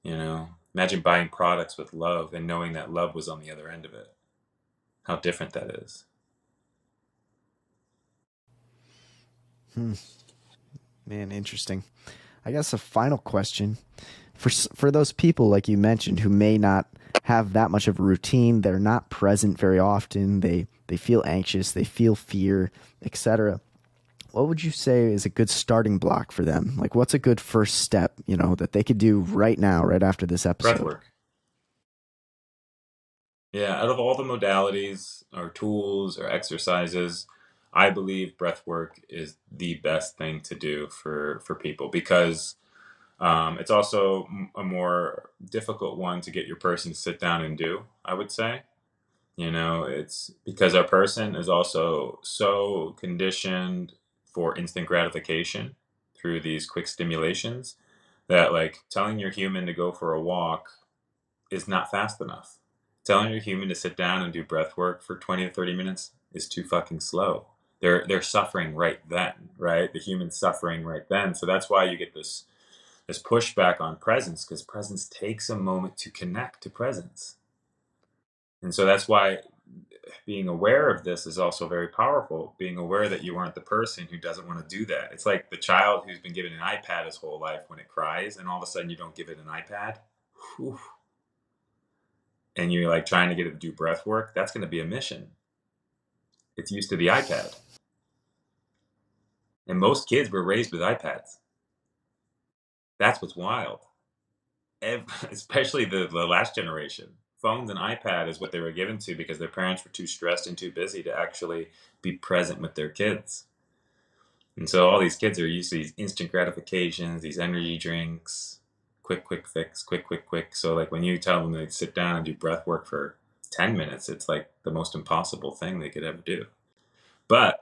Imagine buying products with love and knowing that love was on the other end of it. How different that is. man, interesting. I guess a final question for those people like you mentioned who may not have that much of a routine, they're not present very often, they feel anxious, they feel fear, etc. What would you say is a good starting block for them? Like what's a good first step, that they could do right now, right after this Breath episode? work. Yeah, out of all the modalities or tools or exercises, I believe breath work is the best thing to do for people because it's also a more difficult one to get your person to sit down and do, I would say. It's because our person is also so conditioned for instant gratification through these quick stimulations that, like, telling your human to go for a walk is not fast enough. Telling your human to sit down and do breath work for 20 to 30 minutes is too fucking slow. They're suffering right then, right? The human's suffering right then. So that's why you get this pushback on presence, because presence takes a moment to connect to presence. And so that's why being aware of this is also very powerful. Being aware that you aren't the person who doesn't want to do that. It's like the child who's been given an iPad his whole life when it cries, and all of a sudden you don't give it an iPad. Whew. And you're like trying to get it to do breath work. That's going to be a mission. It's used to the iPad. And most kids were raised with iPads. That's what's wild. Especially the last generation. Phones and iPad is what they were given to because their parents were too stressed and too busy to actually be present with their kids. And so all these kids are used to these instant gratifications, these energy drinks, quick fix, quick. So like when you tell them to sit down and do breath work for 10 minutes, it's like the most impossible thing they could ever do. But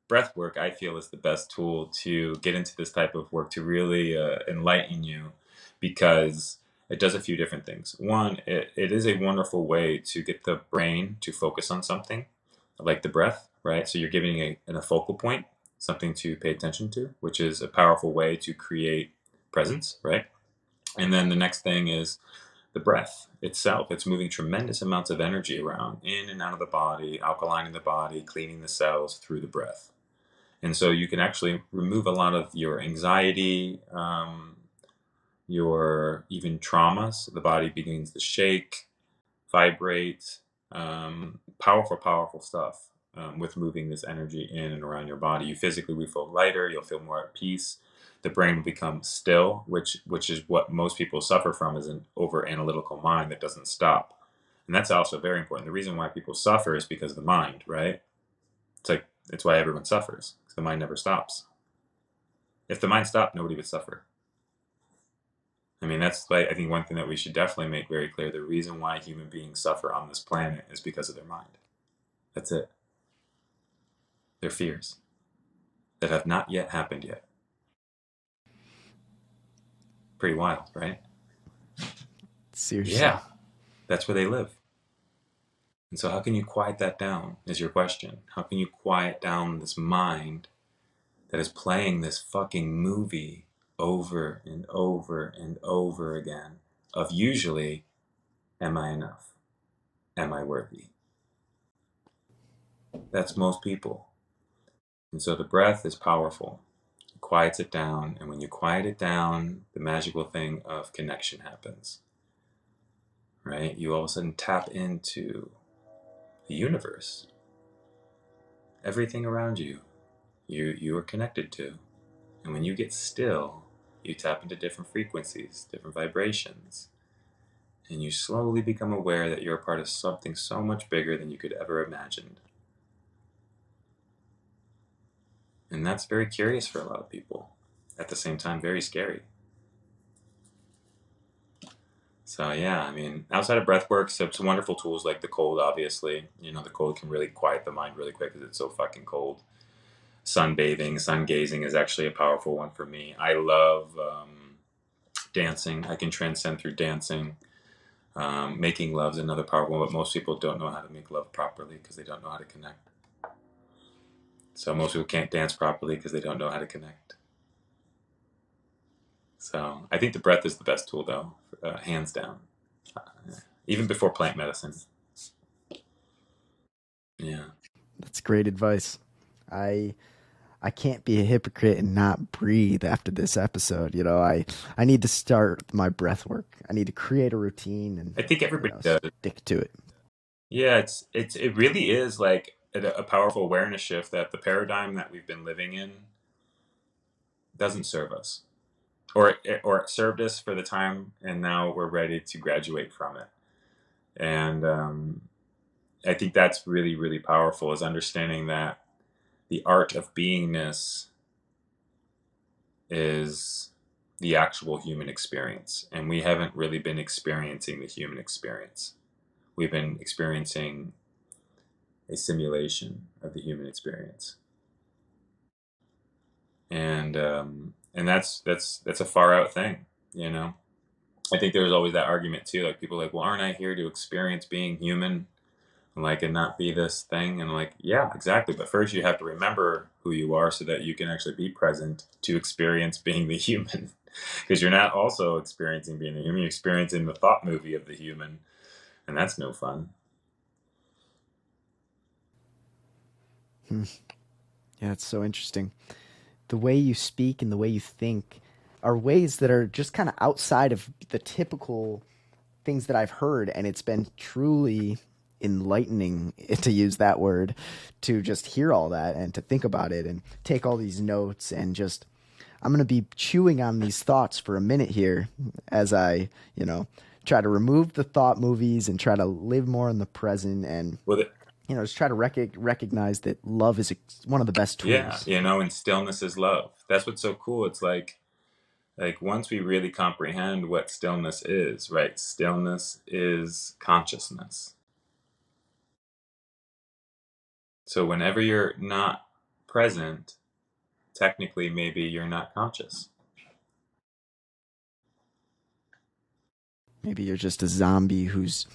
breath work, I feel, is the best tool to get into this type of work to really enlighten you because it does a few different things. One, it is a wonderful way to get the brain to focus on something like the breath, right? So you're giving a focal point, something to pay attention to, which is a powerful way to create presence, right? And then the next thing is the breath itself. It's moving tremendous amounts of energy around, in and out of the body, alkalining the body, cleaning the cells through the breath. And so you can actually remove a lot of your anxiety, your even traumas. The body begins to shake, vibrate, powerful stuff with moving this energy in and around your body. You physically will feel lighter, you'll feel more at peace. The brain will become still, which is what most people suffer from, is an over analytical mind that doesn't stop. And that's also very important. The reason why people suffer is because of the mind, right? It's why everyone suffers, because the mind never stops. If the mind stopped, nobody would suffer. I mean, that's like, I think one thing that we should definitely make very clear: the reason why human beings suffer on this planet is because of their mind. That's it. Their fears that have not yet happened yet. Pretty wild, right? Seriously. Yeah, that's where they live. And so how can you quiet that down, is your question. How can you quiet down this mind that is playing this fucking movie over and over and over again of usually, am I enough? Am I worthy? That's most people. And so the breath is powerful. It quiets it down. And when you quiet it down, the magical thing of connection happens. Right? You all of a sudden tap into the universe. Everything around you, you are connected to. And when you get still, you tap into different frequencies, different vibrations. And you slowly become aware that you're a part of something so much bigger than you could ever imagine. And that's very curious for a lot of people. At the same time, very scary. So yeah, I mean, outside of breathwork, some wonderful tools like the cold, obviously. You know, the cold can really quiet the mind really quick because it's so fucking cold. Sunbathing, sun gazing is actually a powerful one for me. I love dancing. I can transcend through dancing. Making love is another powerful one, but most people don't know how to make love properly because they don't know how to connect. So most people can't dance properly because they don't know how to connect. So I think the breath is the best tool, though, hands down. Even before plant medicine. Yeah. That's great advice. I can't be a hypocrite and not breathe after this episode. You know, I need to start my breath work. I need to create a routine and I think everybody does. stick to it. Yeah, it really is like a powerful awareness shift that the paradigm that we've been living in doesn't serve us, or it served us for the time, and now we're ready to graduate from it. And I think that's really, really powerful, is understanding that the art of beingness is the actual human experience, and we haven't really been experiencing the human experience. We've been experiencing a simulation of the human experience, and that's a far out thing, you know. I think there's always that argument too, like people are like, well, aren't I here to experience being human, and not be this thing? And I'm like, yeah, exactly, but first you have to remember who you are so that you can actually be present to experience being the human. Because you're not also experiencing being the human, you're experiencing the thought movie of the human, and that's no fun. Yeah, it's so interesting. The way you speak and the way you think are ways that are just kind of outside of the typical things that I've heard, and it's been truly enlightening, to use that word, to just hear all that and to think about it and take all these notes. And just, I'm going to be chewing on these thoughts for a minute here as I, try to remove the thought movies and try to live more in the present, and just try to recognize that love is one of the best tools. Yeah, and stillness is love. That's what's so cool. It's like once we really comprehend what stillness is, right? Stillness is consciousness. So whenever you're not present, technically maybe you're not conscious. Maybe you're just a zombie who's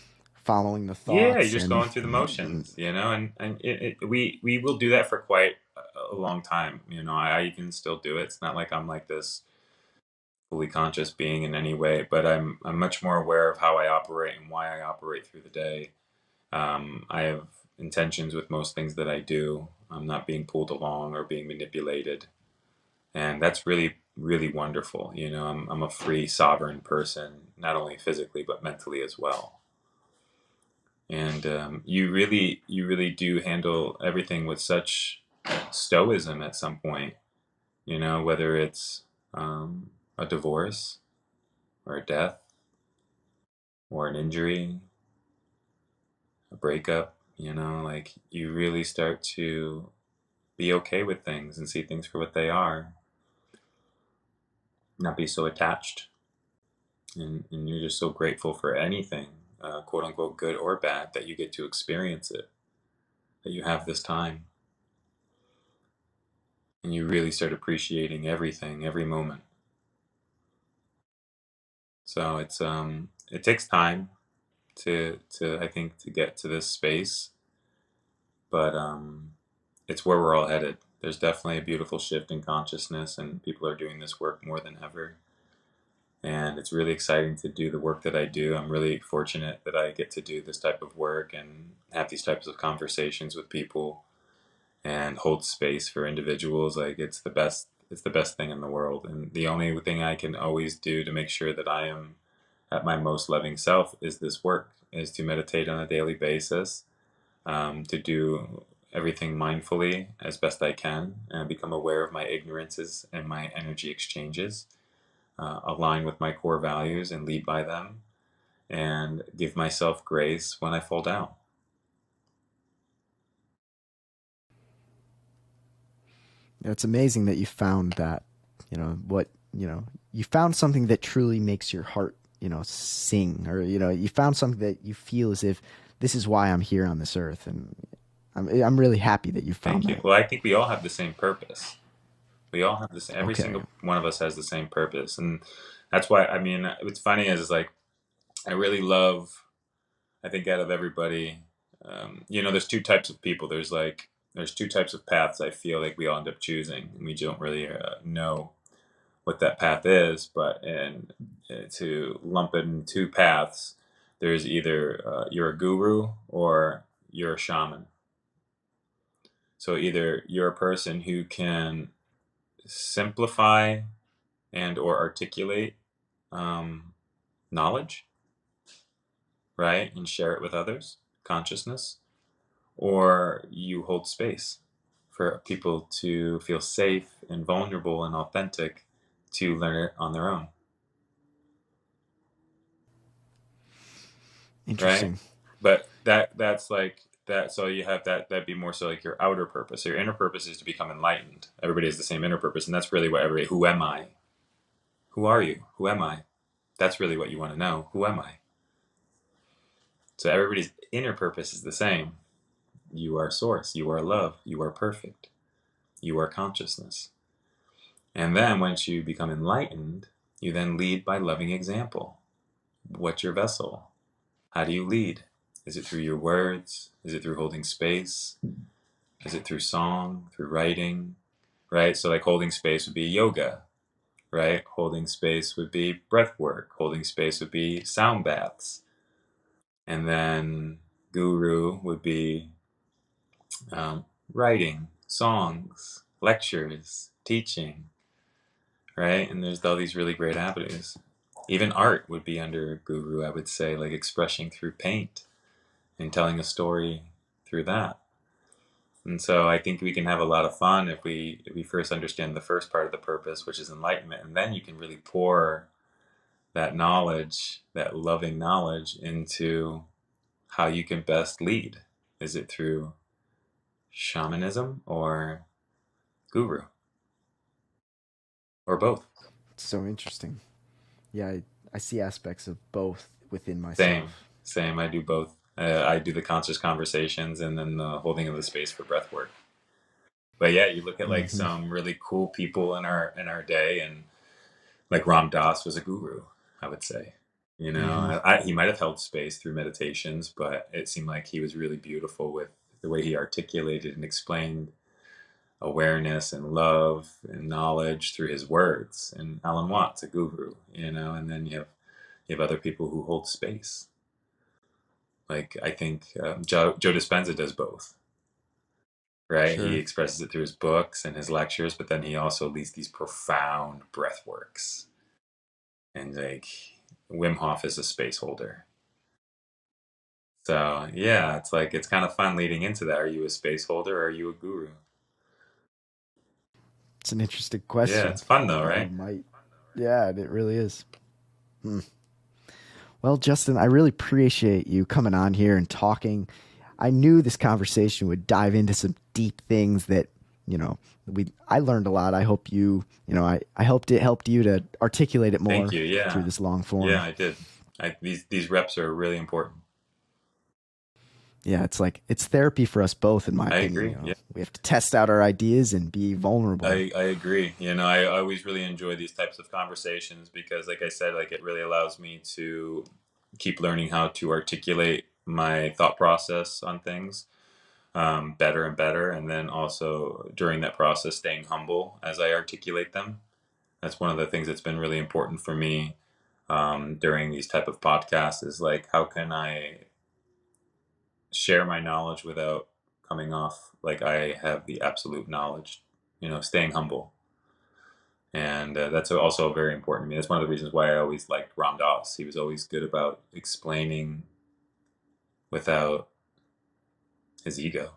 following the thoughts. Yeah, you're just going through the motions, and we will do that for quite a long time. I even still do it. It's not like I'm like this fully conscious being in any way, but I'm much more aware of how I operate and why I operate through the day. I have intentions with most things that I do. I'm not being pulled along or being manipulated, and that's really really wonderful. I'm a free sovereign person, not only physically but mentally as well. And you really do handle everything with such stoicism at some point. Whether it's a divorce or a death or an injury, a breakup. Like you really start to be okay with things and see things for what they are, not be so attached. And you're just so grateful for anything, quote unquote, good or bad, that you get to experience it, that you have this time. And you really start appreciating everything, every moment. So it takes time to I think to get to this space, but it's where we're all headed. There's definitely a beautiful shift in consciousness, and people are doing this work more than ever. And it's really exciting to do the work that I do. I'm really fortunate that I get to do this type of work and have these types of conversations with people and hold space for individuals. Like it's the best thing in the world. And the only thing I can always do to make sure that I am at my most loving self is this work, is to meditate on a daily basis, to do everything mindfully as best I can, and become aware of my ignorances and my energy exchanges, align with my core values and lead by them, and give myself grace when I fall down. It's amazing that you found that, you found something that truly makes your heart, sing, or, you found something that you feel as if this is why I'm here on this earth. And I'm really happy that you found Thank you. that. Well, I think we all have the same purpose. We all have this. Every Okay. single one of us has the same purpose, and that's why. I mean, what's funny is like I really love. I think out of everybody, there's two types of people. There's two types of paths. I feel like we all end up choosing, and we don't really know what that path is. But to lump it in two paths, there's either you're a guru or you're a shaman. So either you're a person who can simplify and or articulate um, knowledge, right, and share it with others, consciousness, or you hold space for people to feel safe and vulnerable and authentic to learn it on their own, right? Interesting. But that's like that. So you have that'd be more so like your outer purpose. Your inner purpose is to become enlightened. Everybody has the same inner purpose, and that's really what everybody. Who am I? Who are you? Who am I? That's really what you want to know. Who am I? So everybody's inner purpose is the same. You are source. You are love. You are perfect. You are consciousness. And then once you become enlightened, you then lead by loving example. What's your vessel? How do you lead? Is it through your words? Is it through holding space? Is it through song, through writing? Right? So like holding space would be yoga, right? Holding space would be breath work. Holding space would be sound baths. And then guru would be writing, songs, lectures, teaching, right? And there's all these really great avenues. Even art would be under guru, I would say, like expressing through paint and telling a story through that. And so I think we can have a lot of fun if we first understand the first part of the purpose, which is enlightenment, and then you can really pour that knowledge, that loving knowledge, into how you can best lead. Is it through shamanism or guru or both? It's so interesting. Yeah, I see aspects of both within Same, myself. same. I do both. I do the conscious conversations and then the holding of the space for breath work. But yeah, you look at like Hmm. some really cool people in our day, and like Ram Dass was a guru, I would say. Hmm. He might have held space through meditations, but it seemed like he was really beautiful with the way he articulated and explained awareness and love and knowledge through his words. And Alan Watts, a guru, and then you have other people who hold space. Like I think Joe Dispenza does both, right? He Sure. expresses it through his books and his lectures, but then he also leads these profound breath works. And like Wim Hof is a space holder. So yeah, it's kind of fun leading into that. Are you a space holder or are you a guru? It's an interesting Yeah, question. it's fun though, I right? might. Yeah, it really is. Hmm. Well, Justin, I really appreciate you coming on here and talking. I knew this conversation would dive into some deep things that, you know, I learned a lot. I hope I hoped it helped you to articulate it Thank more you. through Yeah. this long Yeah, form. I did. These reps are really important. Yeah, it's like it's therapy for us both, in my I opinion. agree. Yeah. We have to test out our ideas and be vulnerable. I agree. I always really enjoy these types of conversations because, like I said, like it really allows me to keep learning how to articulate my thought process on things better and better. And then also during that process, staying humble as I articulate them. That's one of the things that's been really important for me during these type of podcasts is like, how can I share my knowledge without coming off like I have the absolute knowledge, staying humble. And that's also very important to me. That's one of the reasons why I always liked Ram Dass. He was always good about explaining without his ego.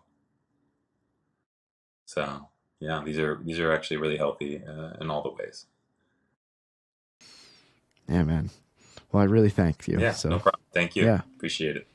So yeah, these are actually really healthy in all the ways. Yeah, man. Well, I really thank you. Yeah, So, no problem. Thank you. yeah. Appreciate it.